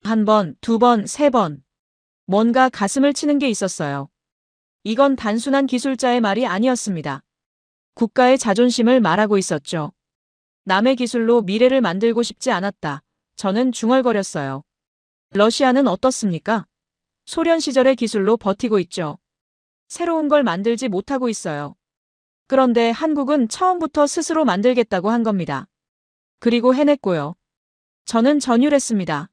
한 번, 두 번, 세 번. 뭔가 가슴을 치는 게 있었어요. 이건 단순한 기술자의 말이 아니었습니다. 국가의 자존심을 말하고 있었죠. 남의 기술로 미래를 만들고 싶지 않았다. 저는 중얼거렸어요. 러시아는 어떻습니까? 소련 시절의 기술로 버티고 있죠. 새로운 걸 만들지 못하고 있어요. 그런데 한국은 처음부터 스스로 만들겠다고 한 겁니다. 그리고 해냈고요. 저는 전율했습니다.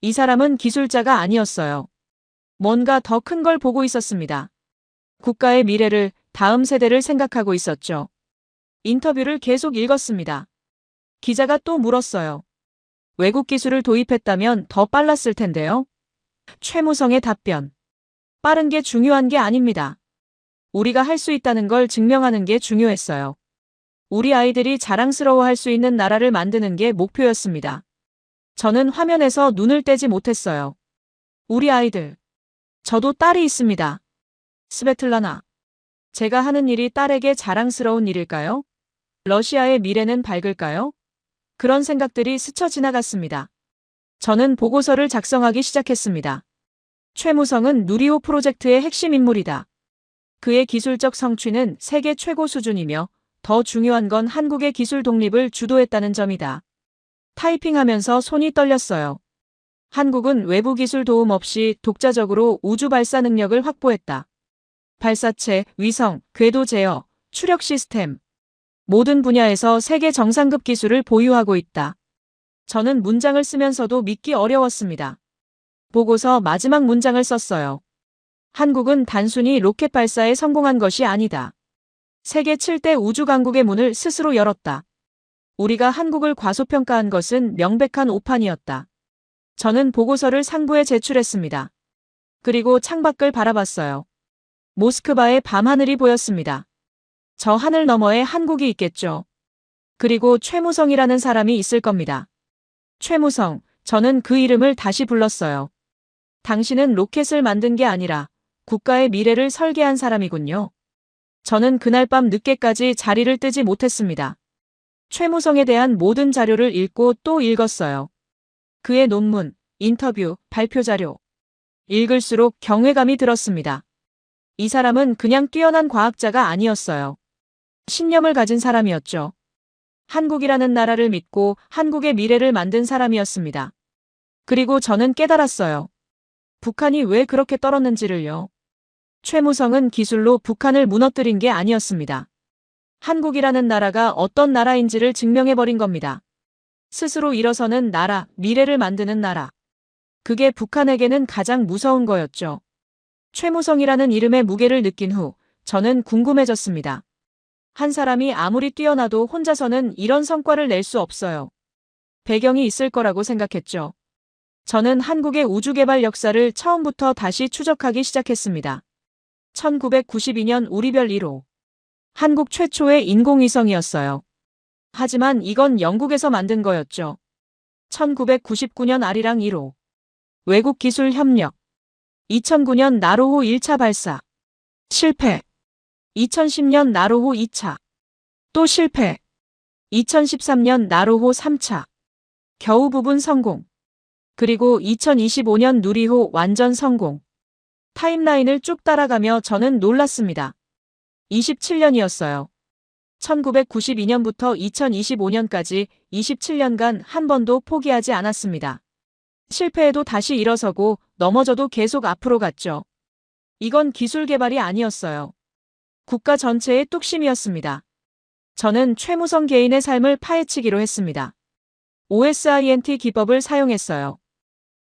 이 사람은 기술자가 아니었어요. 뭔가 더 큰 걸 보고 있었습니다. 국가의 미래를, 다음 세대를 생각하고 있었죠. 인터뷰를 계속 읽었습니다. 기자가 또 물었어요. 외국 기술을 도입했다면 더 빨랐을 텐데요. 최무성의 답변. 빠른 게 중요한 게 아닙니다. 우리가 할 수 있다는 걸 증명하는 게 중요했어요. 우리 아이들이 자랑스러워할 수 있는 나라를 만드는 게 목표였습니다. 저는 화면에서 눈을 떼지 못했어요. 우리 아이들. 저도 딸이 있습니다. 스베틀라나. 제가 하는 일이 딸에게 자랑스러운 일일까요? 러시아의 미래는 밝을까요? 그런 생각들이 스쳐 지나갔습니다. 저는 보고서를 작성하기 시작했습니다. 최무성은 누리호 프로젝트의 핵심 인물이다. 그의 기술적 성취는 세계 최고 수준이며 더 중요한 건 한국의 기술 독립을 주도했다는 점이다. 타이핑하면서 손이 떨렸어요. 한국은 외부 기술 도움 없이 독자적으로 우주 발사 능력을 확보했다. 발사체, 위성, 궤도 제어, 추력 시스템. 모든 분야에서 세계 정상급 기술을 보유하고 있다. 저는 문장을 쓰면서도 믿기 어려웠습니다. 보고서 마지막 문장을 썼어요. 한국은 단순히 로켓 발사에 성공한 것이 아니다. 세계 7대 우주 강국의 문을 스스로 열었다. 우리가 한국을 과소평가한 것은 명백한 오판이었다. 저는 보고서를 상부에 제출했습니다. 그리고 창밖을 바라봤어요. 모스크바의 밤하늘이 보였습니다. 저 하늘 너머에 한국이 있겠죠. 그리고 최무성이라는 사람이 있을 겁니다. 최무성, 저는 그 이름을 다시 불렀어요. 당신은 로켓을 만든 게 아니라 국가의 미래를 설계한 사람이군요. 저는 그날 밤 늦게까지 자리를 뜨지 못했습니다. 최무성에 대한 모든 자료를 읽고 또 읽었어요. 그의 논문, 인터뷰, 발표 자료. 읽을수록 경외감이 들었습니다. 이 사람은 그냥 뛰어난 과학자가 아니었어요. 신념을 가진 사람이었죠. 한국이라는 나라를 믿고 한국의 미래를 만든 사람이었습니다. 그리고 저는 깨달았어요. 북한이 왜 그렇게 떨었는지를요. 최무성은 기술로 북한을 무너뜨린 게 아니었습니다. 한국이라는 나라가 어떤 나라인지를 증명해버린 겁니다. 스스로 일어서는 나라, 미래를 만드는 나라. 그게 북한에게는 가장 무서운 거였죠. 최무성이라는 이름의 무게를 느낀 후 저는 궁금해졌습니다. 한 사람이 아무리 뛰어나도 혼자서는 이런 성과를 낼 수 없어요. 배경이 있을 거라고 생각했죠. 저는 한국의 우주개발 역사를 처음부터 다시 추적하기 시작했습니다. 1992년 우리별 1호. 한국 최초의 인공위성이었어요. 하지만 이건 영국에서 만든 거였죠. 1999년 아리랑 1호. 외국 기술 협력. 2009년 나로호 1차 발사. 실패. 2010년 나로호 2차. 또 실패. 2013년 나로호 3차. 겨우 부분 성공. 그리고 2025년 누리호 완전 성공. 타임라인을 쭉 따라가며 저는 놀랐습니다. 27년이었어요. 1992년부터 2025년까지 27년간 한 번도 포기하지 않았습니다. 실패해도 다시 일어서고 넘어져도 계속 앞으로 갔죠. 이건 기술 개발이 아니었어요. 국가 전체의 뚝심이었습니다. 저는 최무성 개인의 삶을 파헤치기로 했습니다. OSINT 기법을 사용했어요.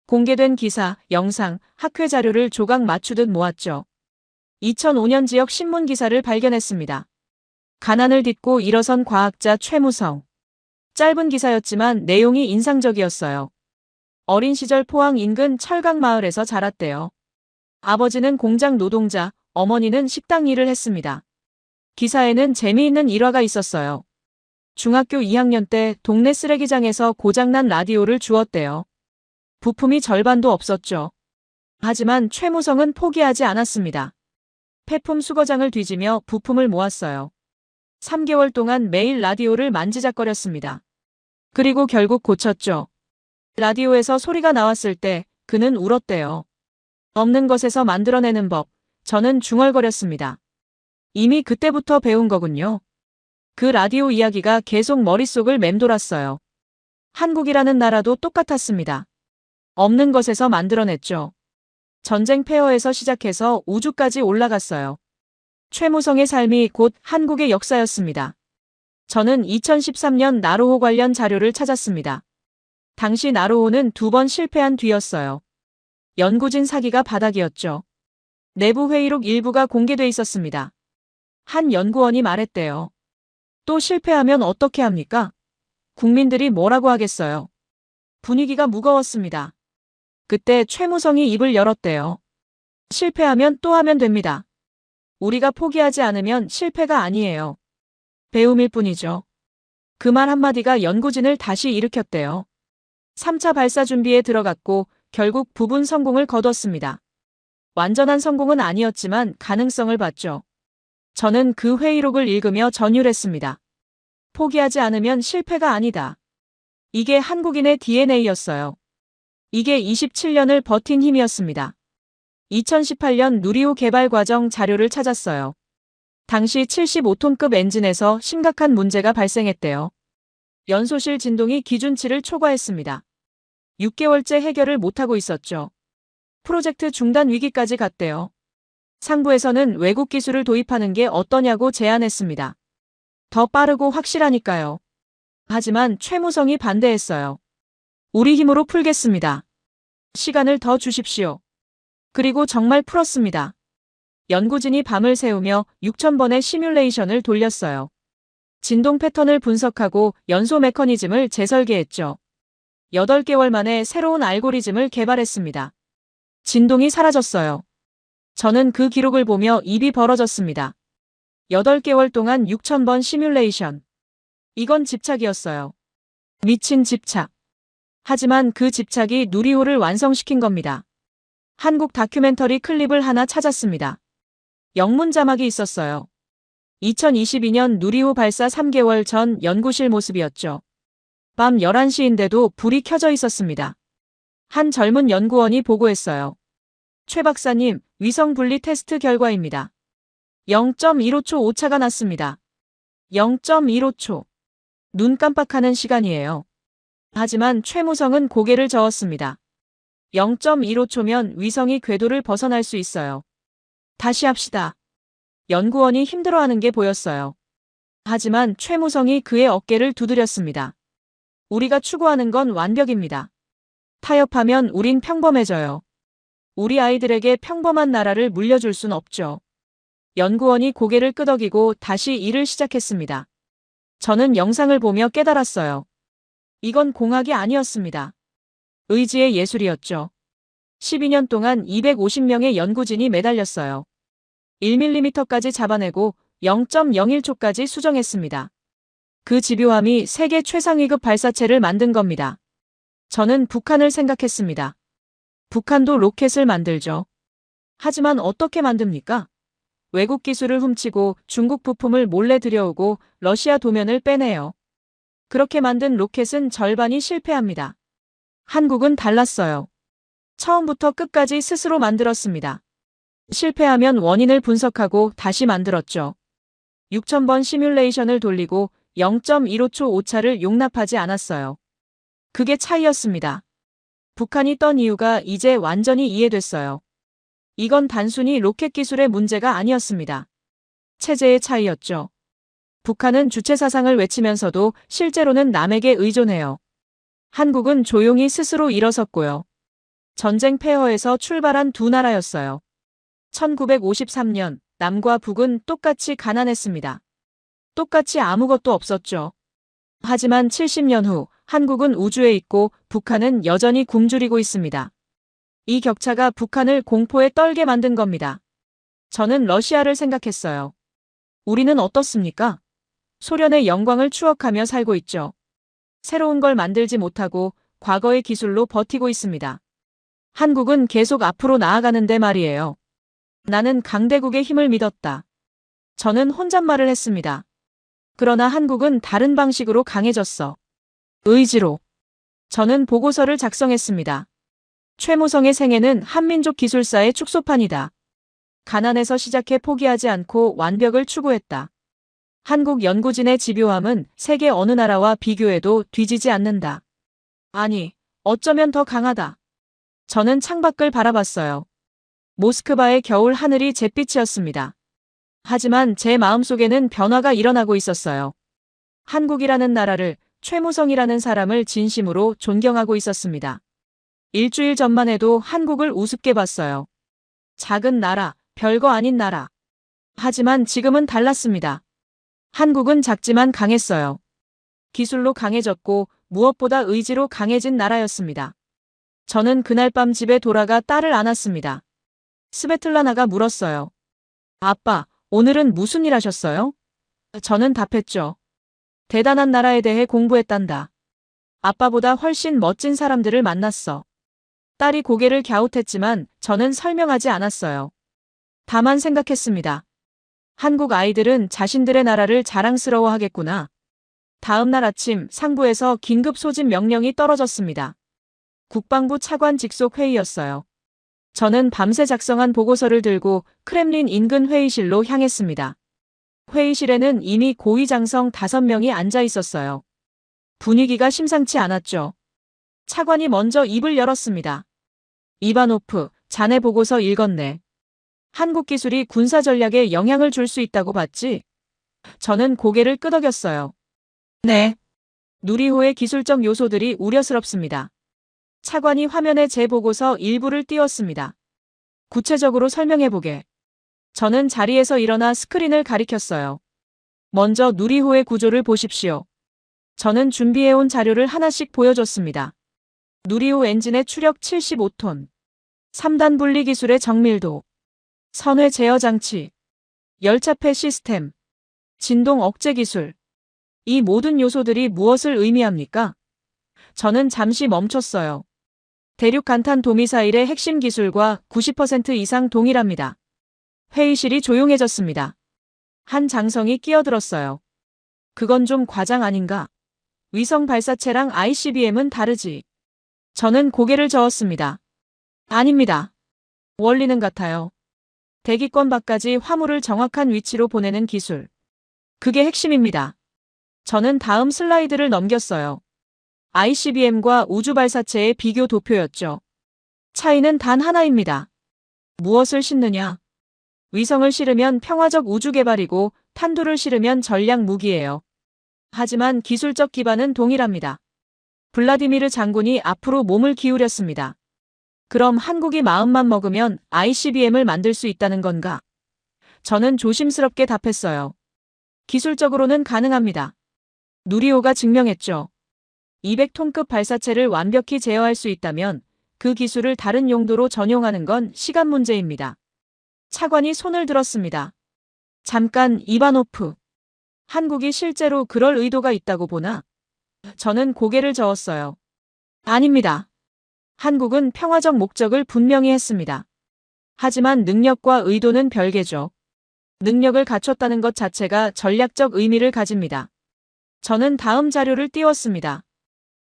공개된 기사, 영상, 학회 자료를 조각 맞추듯 모았죠. 2005년 지역 신문 기사를 발견했습니다. 가난을 딛고 일어선 과학자 최무성. 짧은 기사였지만 내용이 인상적이었어요. 어린 시절 포항 인근 철강마을에서 자랐대요. 아버지는 공장 노동자, 어머니는 식당 일을 했습니다. 기사에는 재미있는 일화가 있었어요. 중학교 2학년 때 동네 쓰레기장에서 고장난 라디오를 주었대요. 부품이 절반도 없었죠. 하지만 최무성은 포기하지 않았습니다. 폐품 수거장을 뒤지며 부품을 모았어요. 3개월 동안 매일 라디오를 만지작거렸습니다. 그리고 결국 고쳤죠. 라디오에서 소리가 나왔을 때 그는 울었대요. 없는 것에서 만들어내는 법, 저는 중얼거렸습니다. 이미 그때부터 배운 거군요. 그 라디오 이야기가 계속 머릿속을 맴돌았어요. 한국이라는 나라도 똑같았습니다. 없는 것에서 만들어냈죠. 전쟁 폐허에서 시작해서 우주까지 올라갔어요. 최무성의 삶이 곧 한국의 역사였습니다. 저는 2013년 나로호 관련 자료를 찾았습니다. 당시 나로호는 2번 실패한 뒤였어요. 연구진 사기가 바닥이었죠. 내부 회의록 일부가 공개돼 있었습니다. 한 연구원이 말했대요. 또 실패하면 어떻게 합니까? 국민들이 뭐라고 하겠어요. 분위기가 무거웠습니다. 그때 최무성이 입을 열었대요. 실패하면 또 하면 됩니다. 우리가 포기하지 않으면 실패가 아니에요. 배움일 뿐이죠. 그 말 한마디가 연구진을 다시 일으켰대요. 3차 발사 준비에 들어갔고 결국 부분 성공을 거뒀습니다. 완전한 성공은 아니었지만 가능성을 봤죠. 저는 그 회의록을 읽으며 전율했습니다. 포기하지 않으면 실패가 아니다. 이게 한국인의 DNA였어요. 이게 27년을 버틴 힘이었습니다. 2018년 누리호 개발 과정 자료를 찾았어요. 당시 75톤급 엔진에서 심각한 문제가 발생했대요. 연소실 진동이 기준치를 초과했습니다. 6개월째 해결을 못하고 있었죠. 프로젝트 중단 위기까지 갔대요. 상부에서는 외국 기술을 도입하는 게 어떠냐고 제안했습니다. 더 빠르고 확실하니까요. 하지만 최무성이 반대했어요. 우리 힘으로 풀겠습니다. 시간을 더 주십시오. 그리고 정말 풀었습니다. 연구진이 밤을 새우며 6,000번의 시뮬레이션을 돌렸어요. 진동 패턴을 분석하고 연소 메커니즘을 재설계했죠. 8개월 만에 새로운 알고리즘을 개발했습니다. 진동이 사라졌어요. 저는 그 기록을 보며 입이 벌어졌습니다. 8개월 동안 6,000번 시뮬레이션. 이건 집착이었어요. 미친 집착. 하지만 그 집착이 누리호를 완성시킨 겁니다. 한국 다큐멘터리 클립을 하나 찾았습니다. 영문 자막이 있었어요. 2022년 누리호 발사 3개월 전 연구실 모습이었죠. 밤 11시인데도 불이 켜져 있었습니다. 한 젊은 연구원이 보고했어요. 최 박사님, 위성 분리 테스트 결과입니다. 0.15초 오차가 났습니다. 0.15초. 눈 깜빡하는 시간이에요. 하지만 최무성은 고개를 저었습니다. 0.15초면 위성이 궤도를 벗어날 수 있어요. 다시 합시다. 연구원이 힘들어하는 게 보였어요. 하지만 최무성이 그의 어깨를 두드렸습니다. 우리가 추구하는 건 완벽입니다. 타협하면 우린 평범해져요. 우리 아이들에게 평범한 나라를 물려줄 순 없죠. 연구원이 고개를 끄덕이고 다시 일을 시작했습니다. 저는 영상을 보며 깨달았어요. 이건 공학이 아니었습니다. 의지의 예술이었죠. 12년 동안 250명의 연구진이 매달렸어요. 1mm까지 잡아내고 0.01초까지 수정했습니다. 그 집요함이 세계 최상위급 발사체를 만든 겁니다. 저는 북한을 생각했습니다. 북한도 로켓을 만들죠. 하지만 어떻게 만듭니까? 외국 기술을 훔치고 중국 부품을 몰래 들여오고 러시아 도면을 빼내요. 그렇게 만든 로켓은 절반이 실패합니다. 한국은 달랐어요. 처음부터 끝까지 스스로 만들었습니다. 실패하면 원인을 분석하고 다시 만들었죠. 6,000번 시뮬레이션을 돌리고 0.15초 오차를 용납하지 않았어요. 그게 차이였습니다. 북한이 떤 이유가 이제 완전히 이해됐어요. 이건 단순히 로켓 기술의 문제가 아니었습니다. 체제의 차이였죠. 북한은 주체 사상을 외치면서도 실제로는 남에게 의존해요. 한국은 조용히 스스로 일어섰고요. 전쟁 폐허에서 출발한 두 나라였어요. 1953년 남과 북은 똑같이 가난했습니다. 똑같이 아무것도 없었죠. 하지만 70년 후 한국은 우주에 있고 북한은 여전히 굶주리고 있습니다. 이 격차가 북한을 공포에 떨게 만든 겁니다. 저는 러시아를 생각했어요. 우리는 어떻습니까? 소련의 영광을 추억하며 살고 있죠. 새로운 걸 만들지 못하고 과거의 기술로 버티고 있습니다. 한국은 계속 앞으로 나아가는데 말이에요. 나는 강대국의 힘을 믿었다. 저는 혼잣말을 했습니다. 그러나 한국은 다른 방식으로 강해졌어. 의지로. 저는 보고서를 작성했습니다. 최무성의 생애는 한민족 기술사의 축소판이다. 가난에서 시작해 포기하지 않고 완벽을 추구했다. 한국 연구진의 집요함은 세계 어느 나라와 비교해도 뒤지지 않는다. 아니, 어쩌면 더 강하다. 저는 창밖을 바라봤어요. 모스크바의 겨울 하늘이 잿빛이었습니다. 하지만 제 마음속에는 변화가 일어나고 있었어요. 한국이라는 나라를, 최무성이라는 사람을 진심으로 존경하고 있었습니다. 일주일 전만 해도 한국을 우습게 봤어요. 작은 나라, 별거 아닌 나라. 하지만 지금은 달랐습니다. 한국은 작지만 강했어요. 기술로 강해졌고 무엇보다 의지로 강해진 나라였습니다. 저는 그날 밤 집에 돌아가 딸을 안았습니다. 스베틀라나가 물었어요. 아빠, 오늘은 무슨 일 하셨어요? 저는 답했죠. 대단한 나라에 대해 공부했단다. 아빠보다 훨씬 멋진 사람들을 만났어. 딸이 고개를 갸웃했지만 저는 설명하지 않았어요. 다만 생각했습니다. 한국 아이들은 자신들의 나라를 자랑스러워하겠구나. 다음 날 아침 상부에서 긴급 소집 명령이 떨어졌습니다. 국방부 차관 직속 회의였어요. 저는 밤새 작성한 보고서를 들고 크렘린 인근 회의실로 향했습니다. 회의실에는 이미 고위장성 5명이 앉아 있었어요. 분위기가 심상치 않았죠. 차관이 먼저 입을 열었습니다. 이바노프, 자네 보고서 읽었네. 한국 기술이 군사 전략에 영향을 줄 수 있다고 봤지? 저는 고개를 끄덕였어요. 네. 누리호의 기술적 요소들이 우려스럽습니다. 차관이 화면에 제 보고서 일부를 띄웠습니다. 구체적으로 설명해보게. 저는 자리에서 일어나 스크린을 가리켰어요. 먼저 누리호의 구조를 보십시오. 저는 준비해온 자료를 하나씩 보여줬습니다. 누리호 엔진의 추력 75톤. 3단 분리 기술의 정밀도. 선회 제어 장치. 열차폐 시스템. 진동 억제 기술. 이 모든 요소들이 무엇을 의미합니까? 저는 잠시 멈췄어요. 대륙 간탄 도미사일의 핵심 기술과 90% 이상 동일합니다. 회의실이 조용해졌습니다. 한 장성이 끼어들었어요. 그건 좀 과장 아닌가? 위성 발사체랑 ICBM은 다르지. 저는 고개를 저었습니다. 아닙니다. 원리는 같아요. 대기권 밖까지 화물을 정확한 위치로 보내는 기술. 그게 핵심입니다. 저는 다음 슬라이드를 넘겼어요. ICBM과 우주 발사체의 비교 도표였죠. 차이는 단 하나입니다. 무엇을 싣느냐? 위성을 실으면 평화적 우주 개발이고 탄두를 실으면 전략 무기예요. 하지만 기술적 기반은 동일합니다. 블라디미르 장군이 앞으로 몸을 기울였습니다. 그럼 한국이 마음만 먹으면 ICBM을 만들 수 있다는 건가? 저는 조심스럽게 답했어요. 기술적으로는 가능합니다. 누리호가 증명했죠. 200톤급 발사체를 완벽히 제어할 수 있다면 그 기술을 다른 용도로 전용하는 건 시간 문제입니다. 차관이 손을 들었습니다. 잠깐, 이바노프. 한국이 실제로 그럴 의도가 있다고 보나? 저는 고개를 저었어요. 아닙니다. 한국은 평화적 목적을 분명히 했습니다. 하지만 능력과 의도는 별개죠. 능력을 갖췄다는 것 자체가 전략적 의미를 가집니다. 저는 다음 자료를 띄웠습니다.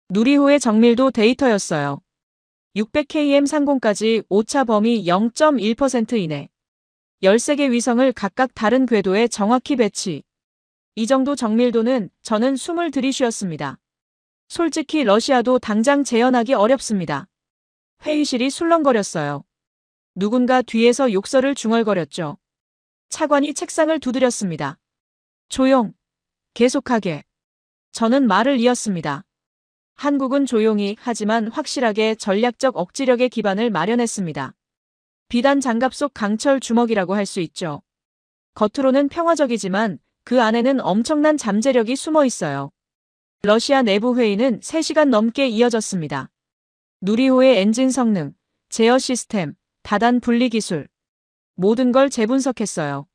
누리호의 정밀도 데이터였어요. 600km 상공까지 오차 범위 0.1% 이내. 13개 위성을 각각 다른 궤도에 정확히 배치. 이 정도 정밀도는 저는 숨을 들이쉬었습니다. 솔직히 러시아도 당장 재현하기 어렵습니다. 회의실이 술렁거렸어요. 누군가 뒤에서 욕설을 중얼거렸죠. 차관이 책상을 두드렸습니다. 조용. 계속하게. 저는 말을 이었습니다. 한국은 조용히 하지만 확실하게 전략적 억지력의 기반을 마련했습니다. 비단 장갑 속 강철 주먹이라고 할 수 있죠. 겉으로는 평화적이지만 그 안에는 엄청난 잠재력이 숨어 있어요. 러시아 내부 회의는 3시간 넘게 이어졌습니다. 누리호의 엔진 성능, 제어 시스템, 다단 분리 기술. 모든 걸 재분석했어요.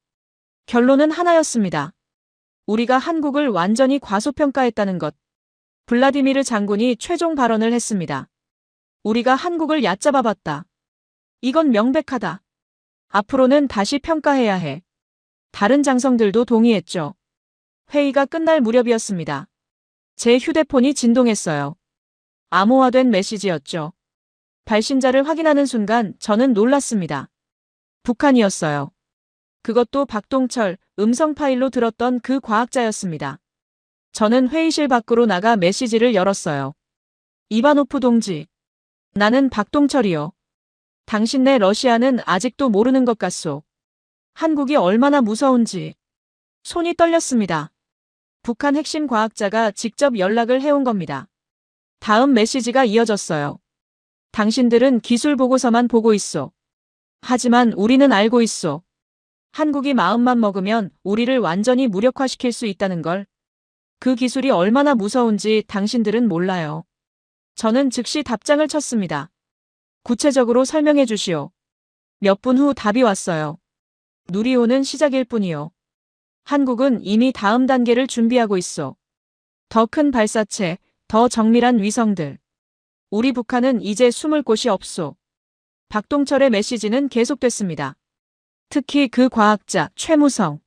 결론은 하나였습니다. 우리가 한국을 완전히 과소평가했다는 것. 블라디미르 장군이 최종 발언을 했습니다. 우리가 한국을 얕잡아봤다. 이건 명백하다. 앞으로는 다시 평가해야 해. 다른 장성들도 동의했죠. 회의가 끝날 무렵이었습니다. 제 휴대폰이 진동했어요. 암호화된 메시지였죠. 발신자를 확인하는 순간 저는 놀랐습니다. 북한이었어요. 그것도 박동철 음성 파일로 들었던 그 과학자였습니다. 저는 회의실 밖으로 나가 메시지를 열었어요. 이바노프 동지. 나는 박동철이요. 당신네 러시아는 아직도 모르는 것 같소. 한국이 얼마나 무서운지. 손이 떨렸습니다. 북한 핵심 과학자가 직접 연락을 해온 겁니다. 다음 메시지가 이어졌어요. 당신들은 기술 보고서만 보고 있소. 하지만 우리는 알고 있소. 한국이 마음만 먹으면 우리를 완전히 무력화시킬 수 있다는 걸. 그 기술이 얼마나 무서운지 당신들은 몰라요. 저는 즉시 답장을 쳤습니다. 구체적으로 설명해 주시오. 몇 분 후 답이 왔어요. 누리호는 시작일 뿐이요. 한국은 이미 다음 단계를 준비하고 있어. 더 큰 발사체, 더 정밀한 위성들. 우리 북한은 이제 숨을 곳이 없소. 박동철의 메시지는 계속됐습니다. 특히 그 과학자 최무성.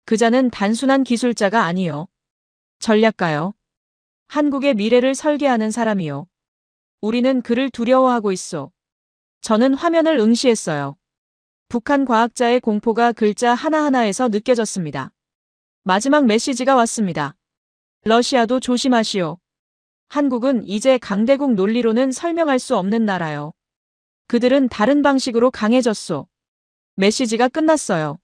그자는 단순한 기술자가 아니요. 전략가요. 한국의 미래를 설계하는 사람이요. 우리는 그를 두려워하고 있어. 저는 화면을 응시했어요. 북한 과학자의 공포가 글자 하나하나에서 느껴졌습니다. 마지막 메시지가 왔습니다. 러시아도 조심하시오. 한국은 이제 강대국 논리로는 설명할 수 없는 나라요. 그들은 다른 방식으로 강해졌소. 메시지가 끝났어요.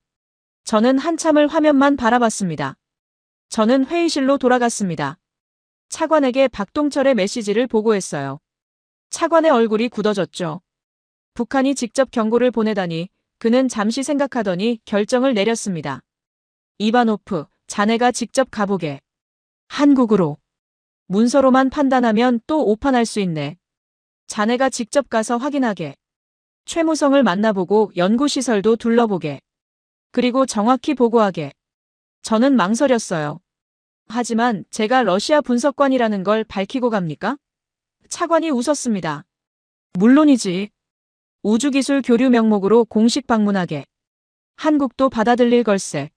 저는 한참을 화면만 바라봤습니다. 저는 회의실로 돌아갔습니다. 차관에게 박동철의 메시지를 보고했어요. 차관의 얼굴이 굳어졌죠. 북한이 직접 경고를 보내다니 그는 잠시 생각하더니 결정을 내렸습니다. 이바노프, 자네가 직접 가보게. 한국으로. 문서로만 판단하면 또 오판할 수 있네. 자네가 직접 가서 확인하게. 최무성을 만나보고 연구시설도 둘러보게. 그리고 정확히 보고하게. 저는 망설였어요. 하지만 제가 러시아 분석관이라는 걸 밝히고 갑니까? 차관이 웃었습니다. 물론이지. 우주기술 교류 명목으로 공식 방문하게. 한국도 받아들일 걸세.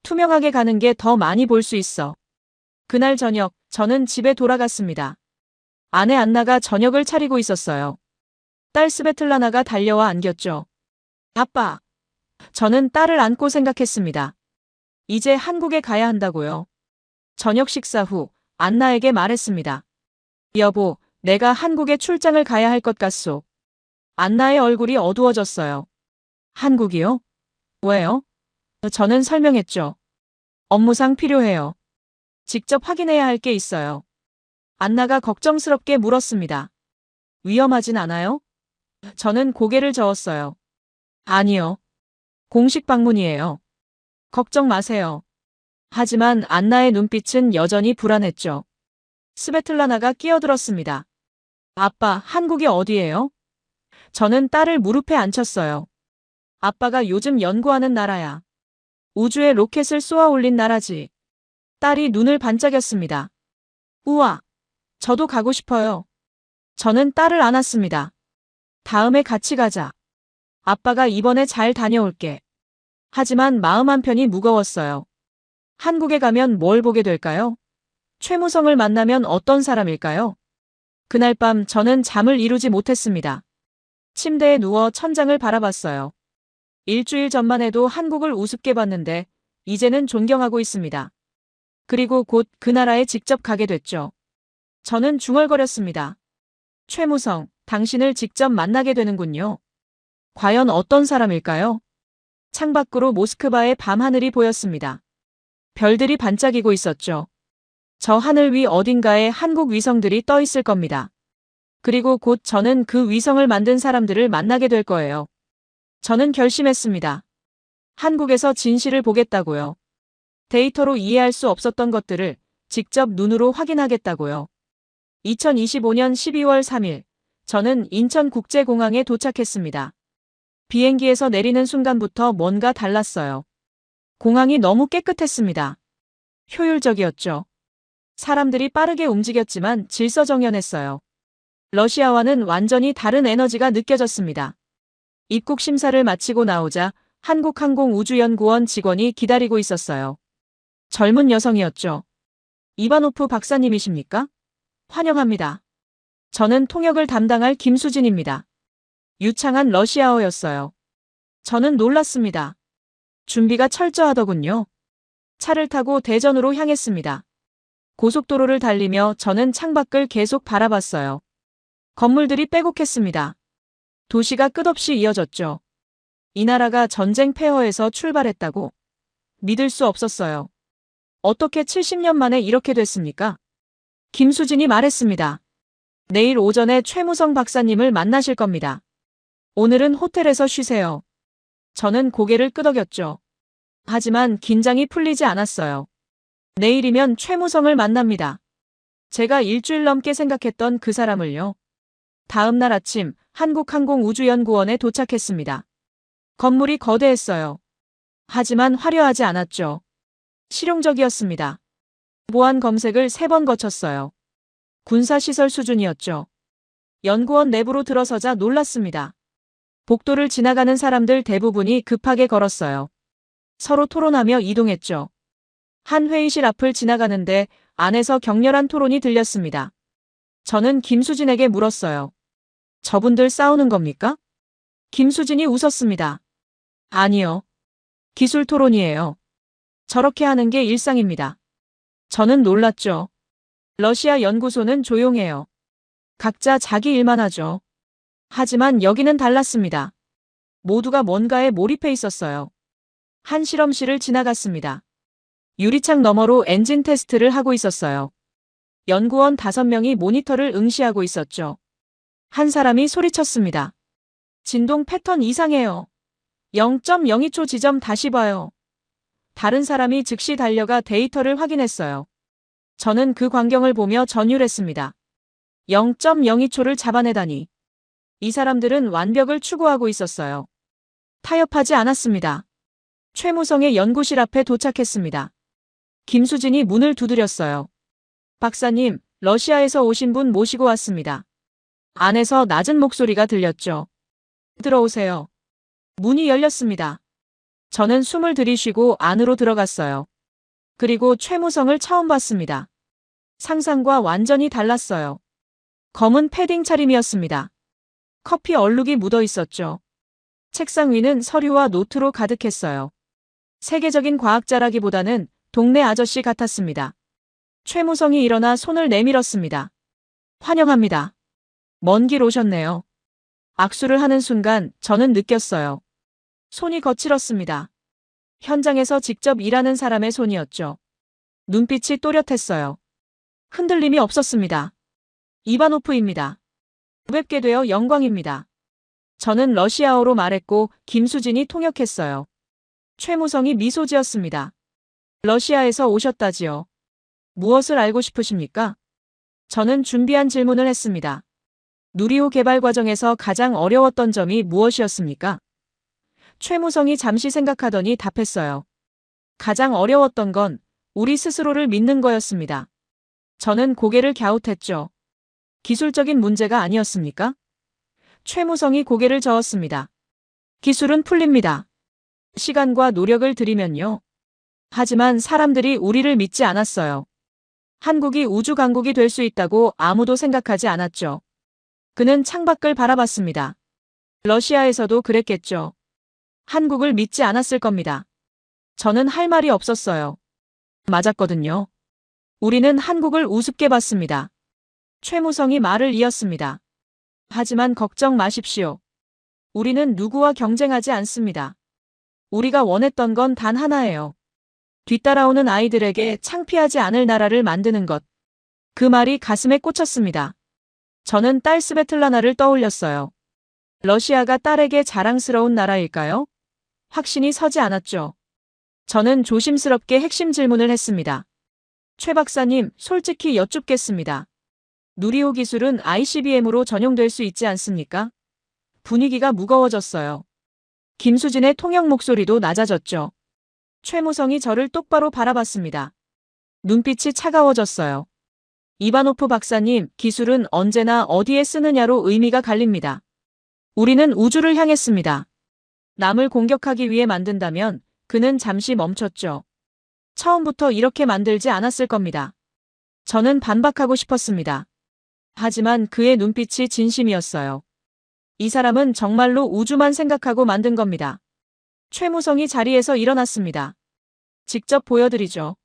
투명하게 가는 게 더 많이 볼 수 있어. 그날 저녁, 저는 집에 돌아갔습니다. 아내 안나가 저녁을 차리고 있었어요. 딸 스베틀라나가 달려와 안겼죠. 아빠. 저는 딸을 안고 생각했습니다. 이제 한국에 가야 한다고요. 저녁 식사 후 안나에게 말했습니다. 여보, 내가 한국에 출장을 가야 할 것 같소. 안나의 얼굴이 어두워졌어요. 한국이요? 왜요? 저는 설명했죠. 업무상 필요해요. 직접 확인해야 할 게 있어요. 안나가 걱정스럽게 물었습니다. 위험하진 않아요? 저는 고개를 저었어요. 아니요. 공식 방문이에요. 걱정 마세요. 하지만 안나의 눈빛은 여전히 불안했죠. 스베틀라나가 끼어들었습니다. 아빠, 한국이 어디예요? 저는 딸을 무릎에 앉혔어요. 아빠가 요즘 연구하는 나라야. 우주에 로켓을 쏘아 올린 나라지. 딸이 눈을 반짝였습니다. 우와, 저도 가고 싶어요. 저는 딸을 안았습니다. 다음에 같이 가자. 아빠가 이번에 잘 다녀올게. 하지만 마음 한편이 무거웠어요. 한국에 가면 뭘 보게 될까요? 최무성을 만나면 어떤 사람일까요? 그날 밤 저는 잠을 이루지 못했습니다. 침대에 누워 천장을 바라봤어요. 일주일 전만 해도 한국을 우습게 봤는데 이제는 존경하고 있습니다. 그리고 곧 그 나라에 직접 가게 됐죠. 저는 중얼거렸습니다. 최무성, 당신을 직접 만나게 되는군요. 과연 어떤 사람일까요? 창밖으로 모스크바의 밤하늘이 보였습니다. 별들이 반짝이고 있었죠. 저 하늘 위 어딘가에 한국 위성들이 떠 있을 겁니다. 그리고 곧 저는 그 위성을 만든 사람들을 만나게 될 거예요. 저는 결심했습니다. 한국에서 진실을 보겠다고요. 데이터로 이해할 수 없었던 것들을 직접 눈으로 확인하겠다고요. 2025년 12월 3일, 저는 인천국제공항에 도착했습니다. 비행기에서 내리는 순간부터 뭔가 달랐어요. 공항이 너무 깨끗했습니다. 효율적이었죠. 사람들이 빠르게 움직였지만 질서정연했어요. 러시아와는 완전히 다른 에너지가 느껴졌습니다. 입국 심사를 마치고 나오자 한국항공우주연구원 직원이 기다리고 있었어요. 젊은 여성이었죠. 이바노프 박사님이십니까? 환영합니다. 저는 통역을 담당할 김수진입니다. 유창한 러시아어였어요. 저는 놀랐습니다. 준비가 철저하더군요. 차를 타고 대전으로 향했습니다. 고속도로를 달리며 저는 창밖을 계속 바라봤어요. 건물들이 빼곡했습니다. 도시가 끝없이 이어졌죠. 이 나라가 전쟁 폐허에서 출발했다고? 믿을 수 없었어요. 어떻게 70년 만에 이렇게 됐습니까? 김수진이 말했습니다. 내일 오전에 최무성 박사님을 만나실 겁니다. 오늘은 호텔에서 쉬세요. 저는 고개를 끄덕였죠. 하지만 긴장이 풀리지 않았어요. 내일이면 최무성을 만납니다. 제가 일주일 넘게 생각했던 그 사람을요. 다음 날 아침 한국항공우주연구원에 도착했습니다. 건물이 거대했어요. 하지만 화려하지 않았죠. 실용적이었습니다. 보안 검색을 3번 거쳤어요. 군사시설 수준이었죠. 연구원 내부로 들어서자 놀랐습니다. 복도를 지나가는 사람들 대부분이 급하게 걸었어요. 서로 토론하며 이동했죠. 한 회의실 앞을 지나가는데 안에서 격렬한 토론이 들렸습니다. 저는 김수진에게 물었어요. 저분들 싸우는 겁니까? 김수진이 웃었습니다. 아니요. 기술 토론이에요. 저렇게 하는 게 일상입니다. 저는 놀랐죠. 러시아 연구소는 조용해요. 각자 자기 일만 하죠. 하지만 여기는 달랐습니다. 모두가 뭔가에 몰입해 있었어요. 한 실험실을 지나갔습니다. 유리창 너머로 엔진 테스트를 하고 있었어요. 연구원 5명이 모니터를 응시하고 있었죠. 한 사람이 소리쳤습니다. 진동 패턴 이상해요. 0.02초 지점 다시 봐요. 다른 사람이 즉시 달려가 데이터를 확인했어요. 저는 그 광경을 보며 전율했습니다. 0.02초를 잡아내다니. 이 사람들은 완벽을 추구하고 있었어요. 타협하지 않았습니다. 최무성의 연구실 앞에 도착했습니다. 김수진이 문을 두드렸어요. 박사님, 러시아에서 오신 분 모시고 왔습니다. 안에서 낮은 목소리가 들렸죠. 들어오세요. 문이 열렸습니다. 저는 숨을 들이쉬고 안으로 들어갔어요. 그리고 최무성을 처음 봤습니다. 상상과 완전히 달랐어요. 검은 패딩 차림이었습니다. 커피 얼룩이 묻어 있었죠. 책상 위는 서류와 노트로 가득했어요. 세계적인 과학자라기보다는 동네 아저씨 같았습니다. 최무성이 일어나 손을 내밀었습니다. 환영합니다. 먼 길 오셨네요. 악수를 하는 순간 저는 느꼈어요. 손이 거칠었습니다. 현장에서 직접 일하는 사람의 손이었죠. 눈빛이 또렷했어요. 흔들림이 없었습니다. 이바노프입니다. 뵙게 되어 영광입니다. 저는 러시아어로 말했고 김수진이 통역했어요. 최무성이 미소 지었습니다. 러시아에서 오셨다지요. 무엇을 알고 싶으십니까? 저는 준비한 질문을 했습니다. 누리호 개발 과정에서 가장 어려웠던 점이 무엇이었습니까? 최무성이 잠시 생각하더니 답했어요. 가장 어려웠던 건 우리 스스로를 믿는 거였습니다. 저는 고개를 갸웃했죠. 기술적인 문제가 아니었습니까? 최무성이 고개를 저었습니다. 기술은 풀립니다. 시간과 노력을 들이면요. 하지만 사람들이 우리를 믿지 않았어요. 한국이 우주 강국이 될 수 있다고 아무도 생각하지 않았죠. 그는 창밖을 바라봤습니다. 러시아에서도 그랬겠죠. 한국을 믿지 않았을 겁니다. 저는 할 말이 없었어요. 맞았거든요. 우리는 한국을 우습게 봤습니다. 최무성이 말을 이었습니다. 하지만 걱정 마십시오. 우리는 누구와 경쟁하지 않습니다. 우리가 원했던 건 단 하나예요. 뒤따라오는 아이들에게 창피하지 않을 나라를 만드는 것. 그 말이 가슴에 꽂혔습니다. 저는 딸 스베틀라나를 떠올렸어요. 러시아가 딸에게 자랑스러운 나라일까요? 확신이 서지 않았죠. 저는 조심스럽게 핵심 질문을 했습니다. 최 박사님, 솔직히 여쭙겠습니다. 누리호 기술은 ICBM으로 전용될 수 있지 않습니까? 분위기가 무거워졌어요. 김수진의 통역 목소리도 낮아졌죠. 최무성이 저를 똑바로 바라봤습니다. 눈빛이 차가워졌어요. 이바노프 박사님, 기술은 언제나 어디에 쓰느냐로 의미가 갈립니다. 우리는 우주를 향했습니다. 남을 공격하기 위해 만든다면 그는 잠시 멈췄죠. 처음부터 이렇게 만들지 않았을 겁니다. 저는 반박하고 싶었습니다. 하지만 그의 눈빛이 진심이었어요. 이 사람은 정말로 우주만 생각하고 만든 겁니다. 최무성이 자리에서 일어났습니다. 직접 보여드리죠.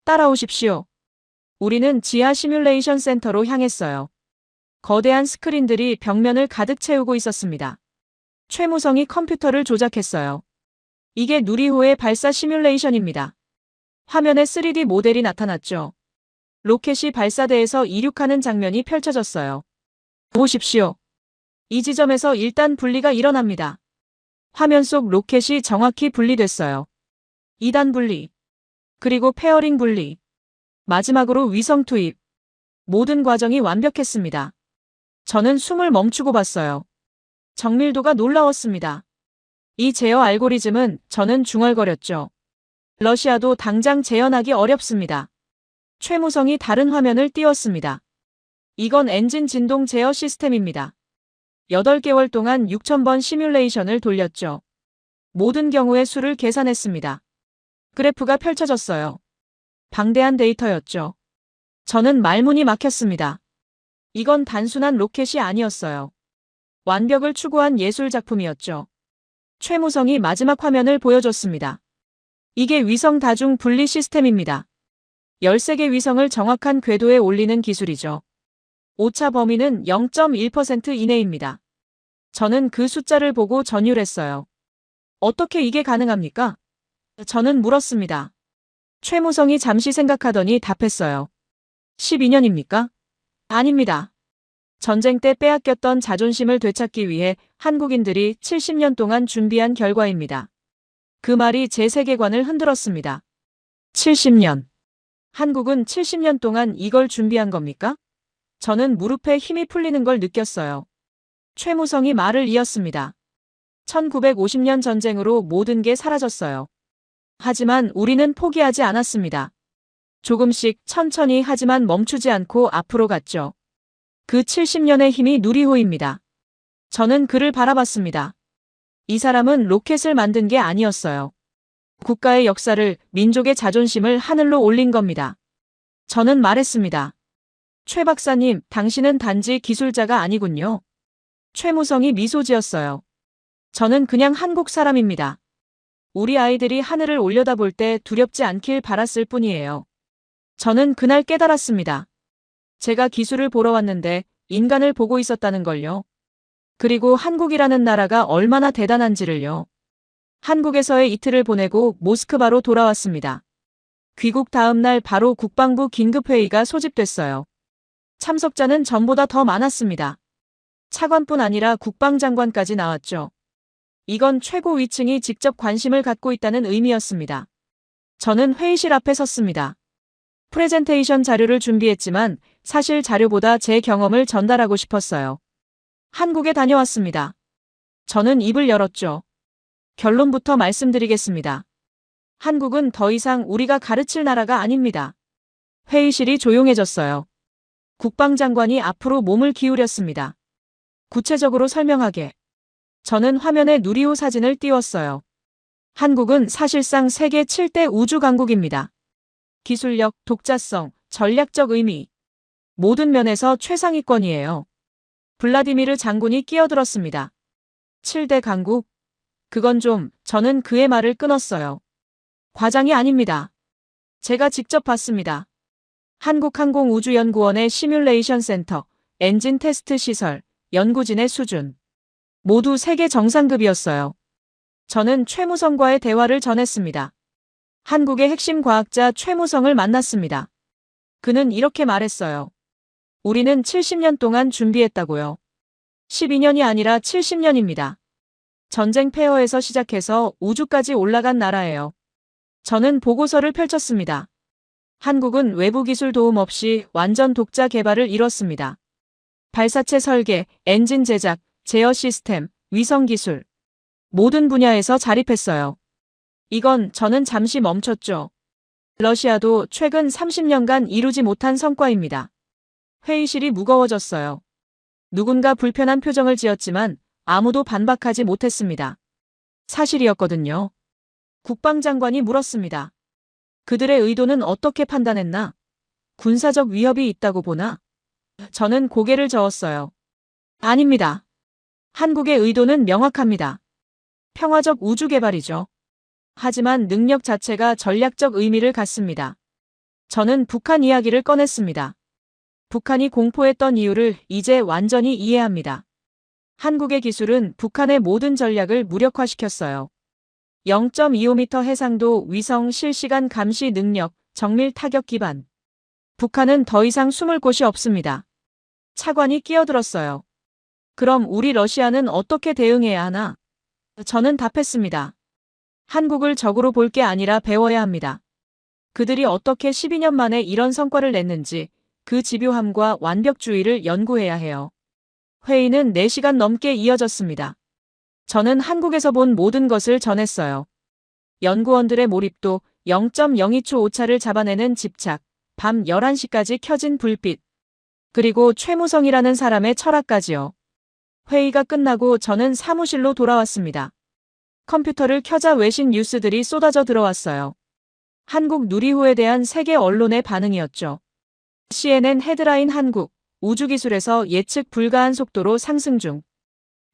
따라오십시오. 우리는 지하 시뮬레이션 센터로 향했어요. 거대한 스크린들이 벽면을 가득 채우고 있었습니다. 최무성이 컴퓨터를 조작했어요. 이게 누리호의 발사 시뮬레이션입니다. 화면에 3D 모델이 나타났죠. 로켓이 발사대에서 이륙하는 장면이 펼쳐졌어요. 보십시오. 이 지점에서 일단 분리가 일어납니다. 화면 속 로켓이 정확히 분리됐어요. 2단 분리. 그리고 페어링 분리. 마지막으로 위성 투입. 모든 과정이 완벽했습니다. 저는 숨을 멈추고 봤어요. 정밀도가 놀라웠습니다. 이 제어 알고리즘은 저는 중얼거렸죠. 러시아도 당장 재현하기 어렵습니다. 최무성이 다른 화면을 띄웠습니다. 이건 엔진 진동 제어 시스템입니다. 8개월 동안 6,000번 시뮬레이션을 돌렸죠. 모든 경우의 수를 계산했습니다. 그래프가 펼쳐졌어요. 방대한 데이터였죠. 저는 말문이 막혔습니다. 이건 단순한 로켓이 아니었어요. 완벽을 추구한 예술 작품이었죠. 최무성이 마지막 화면을 보여줬습니다. 이게 위성 다중 분리 시스템입니다. 13개 위성을 정확한 궤도에 올리는 기술이죠. 오차 범위는 0.1% 이내입니다. 저는 그 숫자를 보고 전율했어요. 어떻게 이게 가능합니까? 저는 물었습니다. 최무성이 잠시 생각하더니 답했어요. 12년입니까? 아닙니다. 전쟁 때 빼앗겼던 자존심을 되찾기 위해 한국인들이 70년 동안 준비한 결과입니다. 그 말이 제 세계관을 흔들었습니다. 70년. 한국은 70년 동안 이걸 준비한 겁니까? 저는 무릎에 힘이 풀리는 걸 느꼈어요. 최무성이 말을 이었습니다. 1950년 전쟁으로 모든 게 사라졌어요. 하지만 우리는 포기하지 않았습니다. 조금씩 천천히 하지만 멈추지 않고 앞으로 갔죠. 그 70년의 힘이 누리호입니다. 저는 그를 바라봤습니다. 이 사람은 로켓을 만든 게 아니었어요. 국가의 역사를, 민족의 자존심을 하늘로 올린 겁니다. 저는 말했습니다. 최 박사님, 당신은 단지 기술자가 아니군요. 최무성이 미소 지었어요. 저는 그냥 한국 사람입니다. 우리 아이들이 하늘을 올려다볼 때 두렵지 않길 바랐을 뿐이에요. 저는 그날 깨달았습니다. 제가 기술을 보러 왔는데 인간을 보고 있었다는 걸요. 그리고 한국이라는 나라가 얼마나 대단한지를요. 한국에서의 이틀을 보내고 모스크바로 돌아왔습니다. 귀국 다음 날 바로 국방부 긴급회의가 소집됐어요. 참석자는 전보다 더 많았습니다. 차관뿐 아니라 국방장관까지 나왔죠. 이건 최고 위층이 직접 관심을 갖고 있다는 의미였습니다. 저는 회의실 앞에 섰습니다. 프레젠테이션 자료를 준비했지만 사실 자료보다 제 경험을 전달하고 싶었어요. 한국에 다녀왔습니다. 저는 입을 열었죠. 결론부터 말씀드리겠습니다. 한국은 더 이상 우리가 가르칠 나라가 아닙니다. 회의실이 조용해졌어요. 국방장관이 앞으로 몸을 기울였습니다. 구체적으로 설명하게. 저는 화면에 누리호 사진을 띄웠어요. 한국은 사실상 세계 7대 우주 강국입니다. 기술력, 독자성, 전략적 의미. 모든 면에서 최상위권이에요. 블라디미르 장군이 끼어들었습니다. 7대 강국? 그건 좀, 저는 그의 말을 끊었어요. 과장이 아닙니다. 제가 직접 봤습니다. 한국항공우주연구원의 시뮬레이션 센터, 엔진 테스트 시설, 연구진의 수준. 모두 세계 정상급이었어요. 저는 최무성과의 대화를 전했습니다. 한국의 핵심 과학자 최무성을 만났습니다. 그는 이렇게 말했어요. 우리는 70년 동안 준비했다고요. 12년이 아니라 70년입니다. 전쟁 폐허에서 시작해서 우주까지 올라간 나라예요. 저는 보고서를 펼쳤습니다. 한국은 외부 기술 도움 없이 완전 독자 개발을 이뤘습니다. 발사체 설계, 엔진 제작, 제어 시스템, 위성 기술. 모든 분야에서 자립했어요. 이건 저는 잠시 멈췄죠. 러시아도 최근 30년간 이루지 못한 성과입니다. 회의실이 무거워졌어요. 누군가 불편한 표정을 지었지만 아무도 반박하지 못했습니다. 사실이었거든요. 국방장관이 물었습니다. 그들의 의도는 어떻게 판단했나? 군사적 위협이 있다고 보나? 저는 고개를 저었어요. 아닙니다. 한국의 의도는 명확합니다. 평화적 우주 개발이죠. 하지만 능력 자체가 전략적 의미를 갖습니다. 저는 북한 이야기를 꺼냈습니다. 북한이 공포했던 이유를 이제 완전히 이해합니다. 한국의 기술은 북한의 모든 전략을 무력화시켰어요. 0.25m 해상도 위성 실시간 감시 능력, 정밀 타격 기반. 북한은 더 이상 숨을 곳이 없습니다. 차관이 끼어들었어요. 그럼 우리 러시아는 어떻게 대응해야 하나? 저는 답했습니다. 한국을 적으로 볼 게 아니라 배워야 합니다. 그들이 어떻게 12년 만에 이런 성과를 냈는지 그 집요함과 완벽주의를 연구해야 해요. 회의는 4시간 넘게 이어졌습니다. 저는 한국에서 본 모든 것을 전했어요. 연구원들의 몰입도, 0.02초 오차를 잡아내는 집착, 밤 11시까지 켜진 불빛, 그리고 최무성이라는 사람의 철학까지요. 회의가 끝나고 저는 사무실로 돌아왔습니다. 컴퓨터를 켜자 외신 뉴스들이 쏟아져 들어왔어요. 한국 누리호에 대한 세계 언론의 반응이었죠. CNN 헤드라인 한국, 우주기술에서 예측 불가한 속도로 상승 중.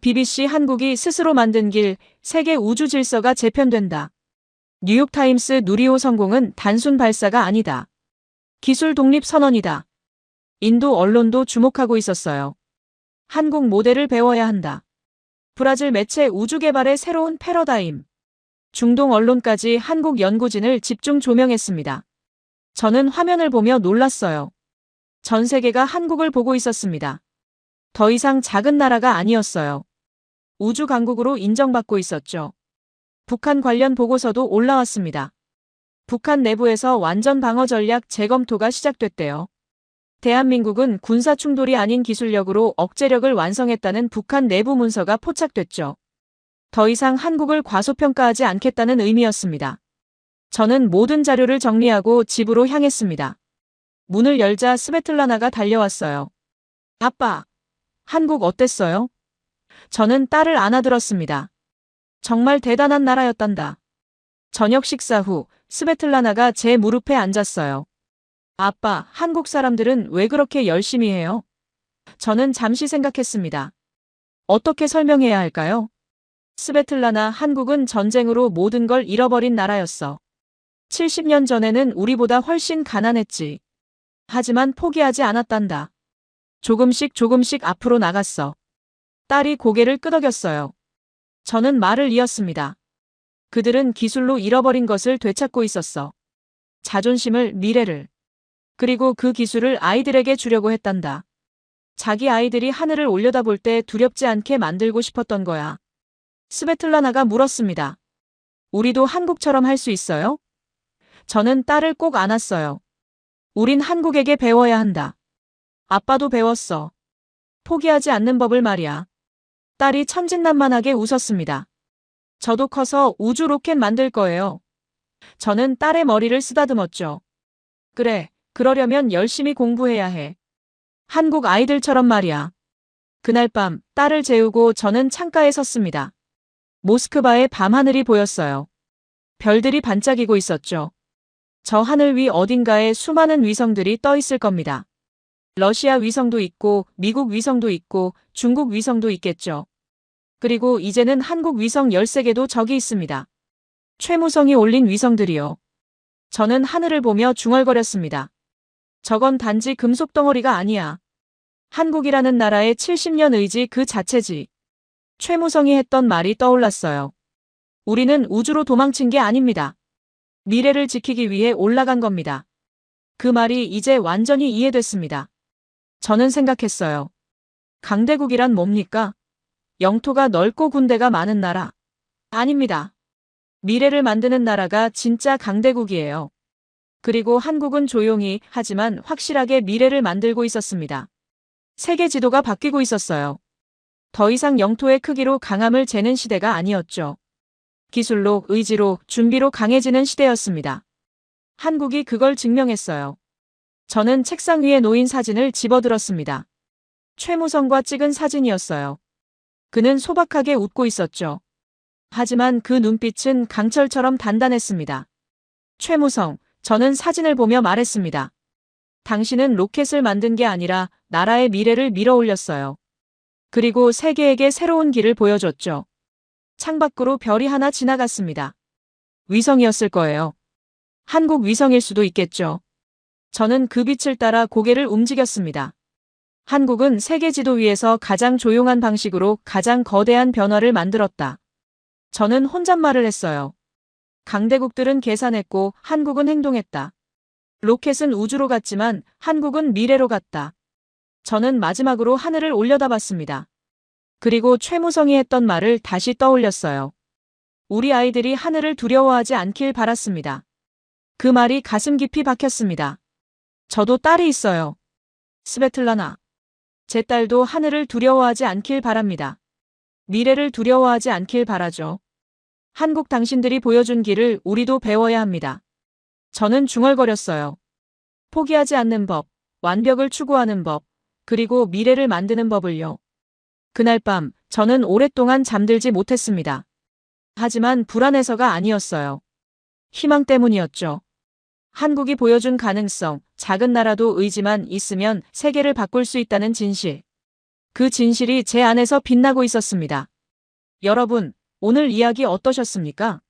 BBC 한국이 스스로 만든 길, 세계 우주 질서가 재편된다. 뉴욕타임스 누리호 성공은 단순 발사가 아니다. 기술 독립 선언이다. 인도 언론도 주목하고 있었어요. 한국 모델을 배워야 한다. 브라질 매체 우주 개발의 새로운 패러다임. 중동 언론까지 한국 연구진을 집중 조명했습니다. 저는 화면을 보며 놀랐어요. 전 세계가 한국을 보고 있었습니다. 더 이상 작은 나라가 아니었어요. 우주 강국으로 인정받고 있었죠. 북한 관련 보고서도 올라왔습니다. 북한 내부에서 완전 방어 전략 재검토가 시작됐대요. 대한민국은 군사 충돌이 아닌 기술력으로 억제력을 완성했다는 북한 내부 문서가 포착됐죠. 더 이상 한국을 과소평가하지 않겠다는 의미였습니다. 저는 모든 자료를 정리하고 집으로 향했습니다. 문을 열자 스베틀라나가 달려왔어요. 아빠, 한국 어땠어요? 저는 딸을 안아들었습니다. 정말 대단한 나라였단다. 저녁 식사 후 스베틀라나가 제 무릎에 앉았어요. 아빠, 한국 사람들은 왜 그렇게 열심히 해요? 저는 잠시 생각했습니다. 어떻게 설명해야 할까요? 스베틀라나, 한국은 전쟁으로 모든 걸 잃어버린 나라였어. 70년 전에는 우리보다 훨씬 가난했지. 하지만 포기하지 않았단다. 조금씩 앞으로 나갔어. 딸이 고개를 끄덕였어요. 저는 말을 이었습니다. 그들은 기술로 잃어버린 것을 되찾고 있었어. 자존심을, 미래를. 그리고 그 기술을 아이들에게 주려고 했단다. 자기 아이들이 하늘을 올려다볼 때 두렵지 않게 만들고 싶었던 거야. 스베틀라나가 물었습니다. 우리도 한국처럼 할 수 있어요? 저는 딸을 꼭 안았어요. 우린 한국에게 배워야 한다. 아빠도 배웠어. 포기하지 않는 법을 말이야. 딸이 천진난만하게 웃었습니다. 저도 커서 우주 로켓 만들 거예요. 저는 딸의 머리를 쓰다듬었죠. 그래, 그러려면 열심히 공부해야 해. 한국 아이들처럼 말이야. 그날 밤 딸을 재우고 저는 창가에 섰습니다. 모스크바의 밤하늘이 보였어요. 별들이 반짝이고 있었죠. 저 하늘 위 어딘가에 수많은 위성들이 떠 있을 겁니다. 러시아 위성도 있고 미국 위성도 있고 중국 위성도 있겠죠. 그리고 이제는 한국 위성 13개도 저기 있습니다. 최무성이 올린 위성들이요. 저는 하늘을 보며 중얼거렸습니다. 저건 단지 금속 덩어리가 아니야. 한국이라는 나라의 70년 의지 그 자체지. 최무성이 했던 말이 떠올랐어요. 우리는 우주로 도망친 게 아닙니다. 미래를 지키기 위해 올라간 겁니다. 그 말이 이제 완전히 이해됐습니다. 저는 생각했어요. 강대국이란 뭡니까? 영토가 넓고 군대가 많은 나라. 아닙니다. 미래를 만드는 나라가 진짜 강대국이에요. 그리고 한국은 조용히 하지만 확실하게 미래를 만들고 있었습니다. 세계 지도가 바뀌고 있었어요. 더 이상 영토의 크기로 강함을 재는 시대가 아니었죠. 기술로, 의지로, 준비로 강해지는 시대였습니다. 한국이 그걸 증명했어요. 저는 책상 위에 놓인 사진을 집어들었습니다. 최무성과 찍은 사진이었어요. 그는 소박하게 웃고 있었죠. 하지만 그 눈빛은 강철처럼 단단했습니다. 최무성, 저는 사진을 보며 말했습니다. 당신은 로켓을 만든 게 아니라 나라의 미래를 밀어올렸어요. 그리고 세계에게 새로운 길을 보여줬죠. 창밖으로 별이 하나 지나갔습니다. 위성이었을 거예요. 한국 위성일 수도 있겠죠. 저는 그 빛을 따라 고개를 움직였습니다. 한국은 세계 지도 위에서 가장 조용한 방식으로 가장 거대한 변화를 만들었다. 저는 혼잣말을 했어요. 강대국들은 계산했고 한국은 행동했다. 로켓은 우주로 갔지만 한국은 미래로 갔다. 저는 마지막으로 하늘을 올려다봤습니다. 그리고 최무성이 했던 말을 다시 떠올렸어요. 우리 아이들이 하늘을 두려워하지 않길 바랐습니다. 그 말이 가슴 깊이 박혔습니다. 저도 딸이 있어요. 스베틀라나. 제 딸도 하늘을 두려워하지 않길 바랍니다. 미래를 두려워하지 않길 바라죠. 한국 당신들이 보여준 길을 우리도 배워야 합니다. 저는 중얼거렸어요. 포기하지 않는 법, 완벽을 추구하는 법, 그리고 미래를 만드는 법을요. 그날 밤 저는 오랫동안 잠들지 못했습니다. 하지만 불안해서가 아니었어요. 희망 때문이었죠. 한국이 보여준 가능성, 작은 나라도 의지만 있으면 세계를 바꿀 수 있다는 진실. 그 진실이 제 안에서 빛나고 있었습니다. 여러분, 오늘 이야기 어떠셨습니까?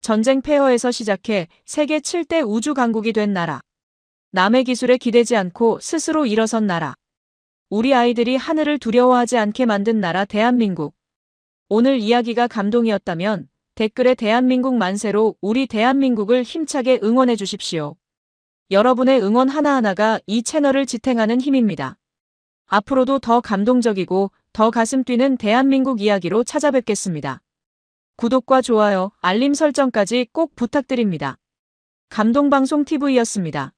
전쟁 폐허에서 시작해 세계 7대 우주 강국이 된 나라. 남의 기술에 기대지 않고 스스로 일어선 나라. 우리 아이들이 하늘을 두려워하지 않게 만든 나라 대한민국. 오늘 이야기가 감동이었다면 댓글에 대한민국 만세로 우리 대한민국을 힘차게 응원해 주십시오. 여러분의 응원 하나하나가 이 채널을 지탱하는 힘입니다. 앞으로도 더 감동적이고 더 가슴 뛰는 대한민국 이야기로 찾아뵙겠습니다. 구독과 좋아요, 알림 설정까지 꼭 부탁드립니다. 감동방송TV였습니다.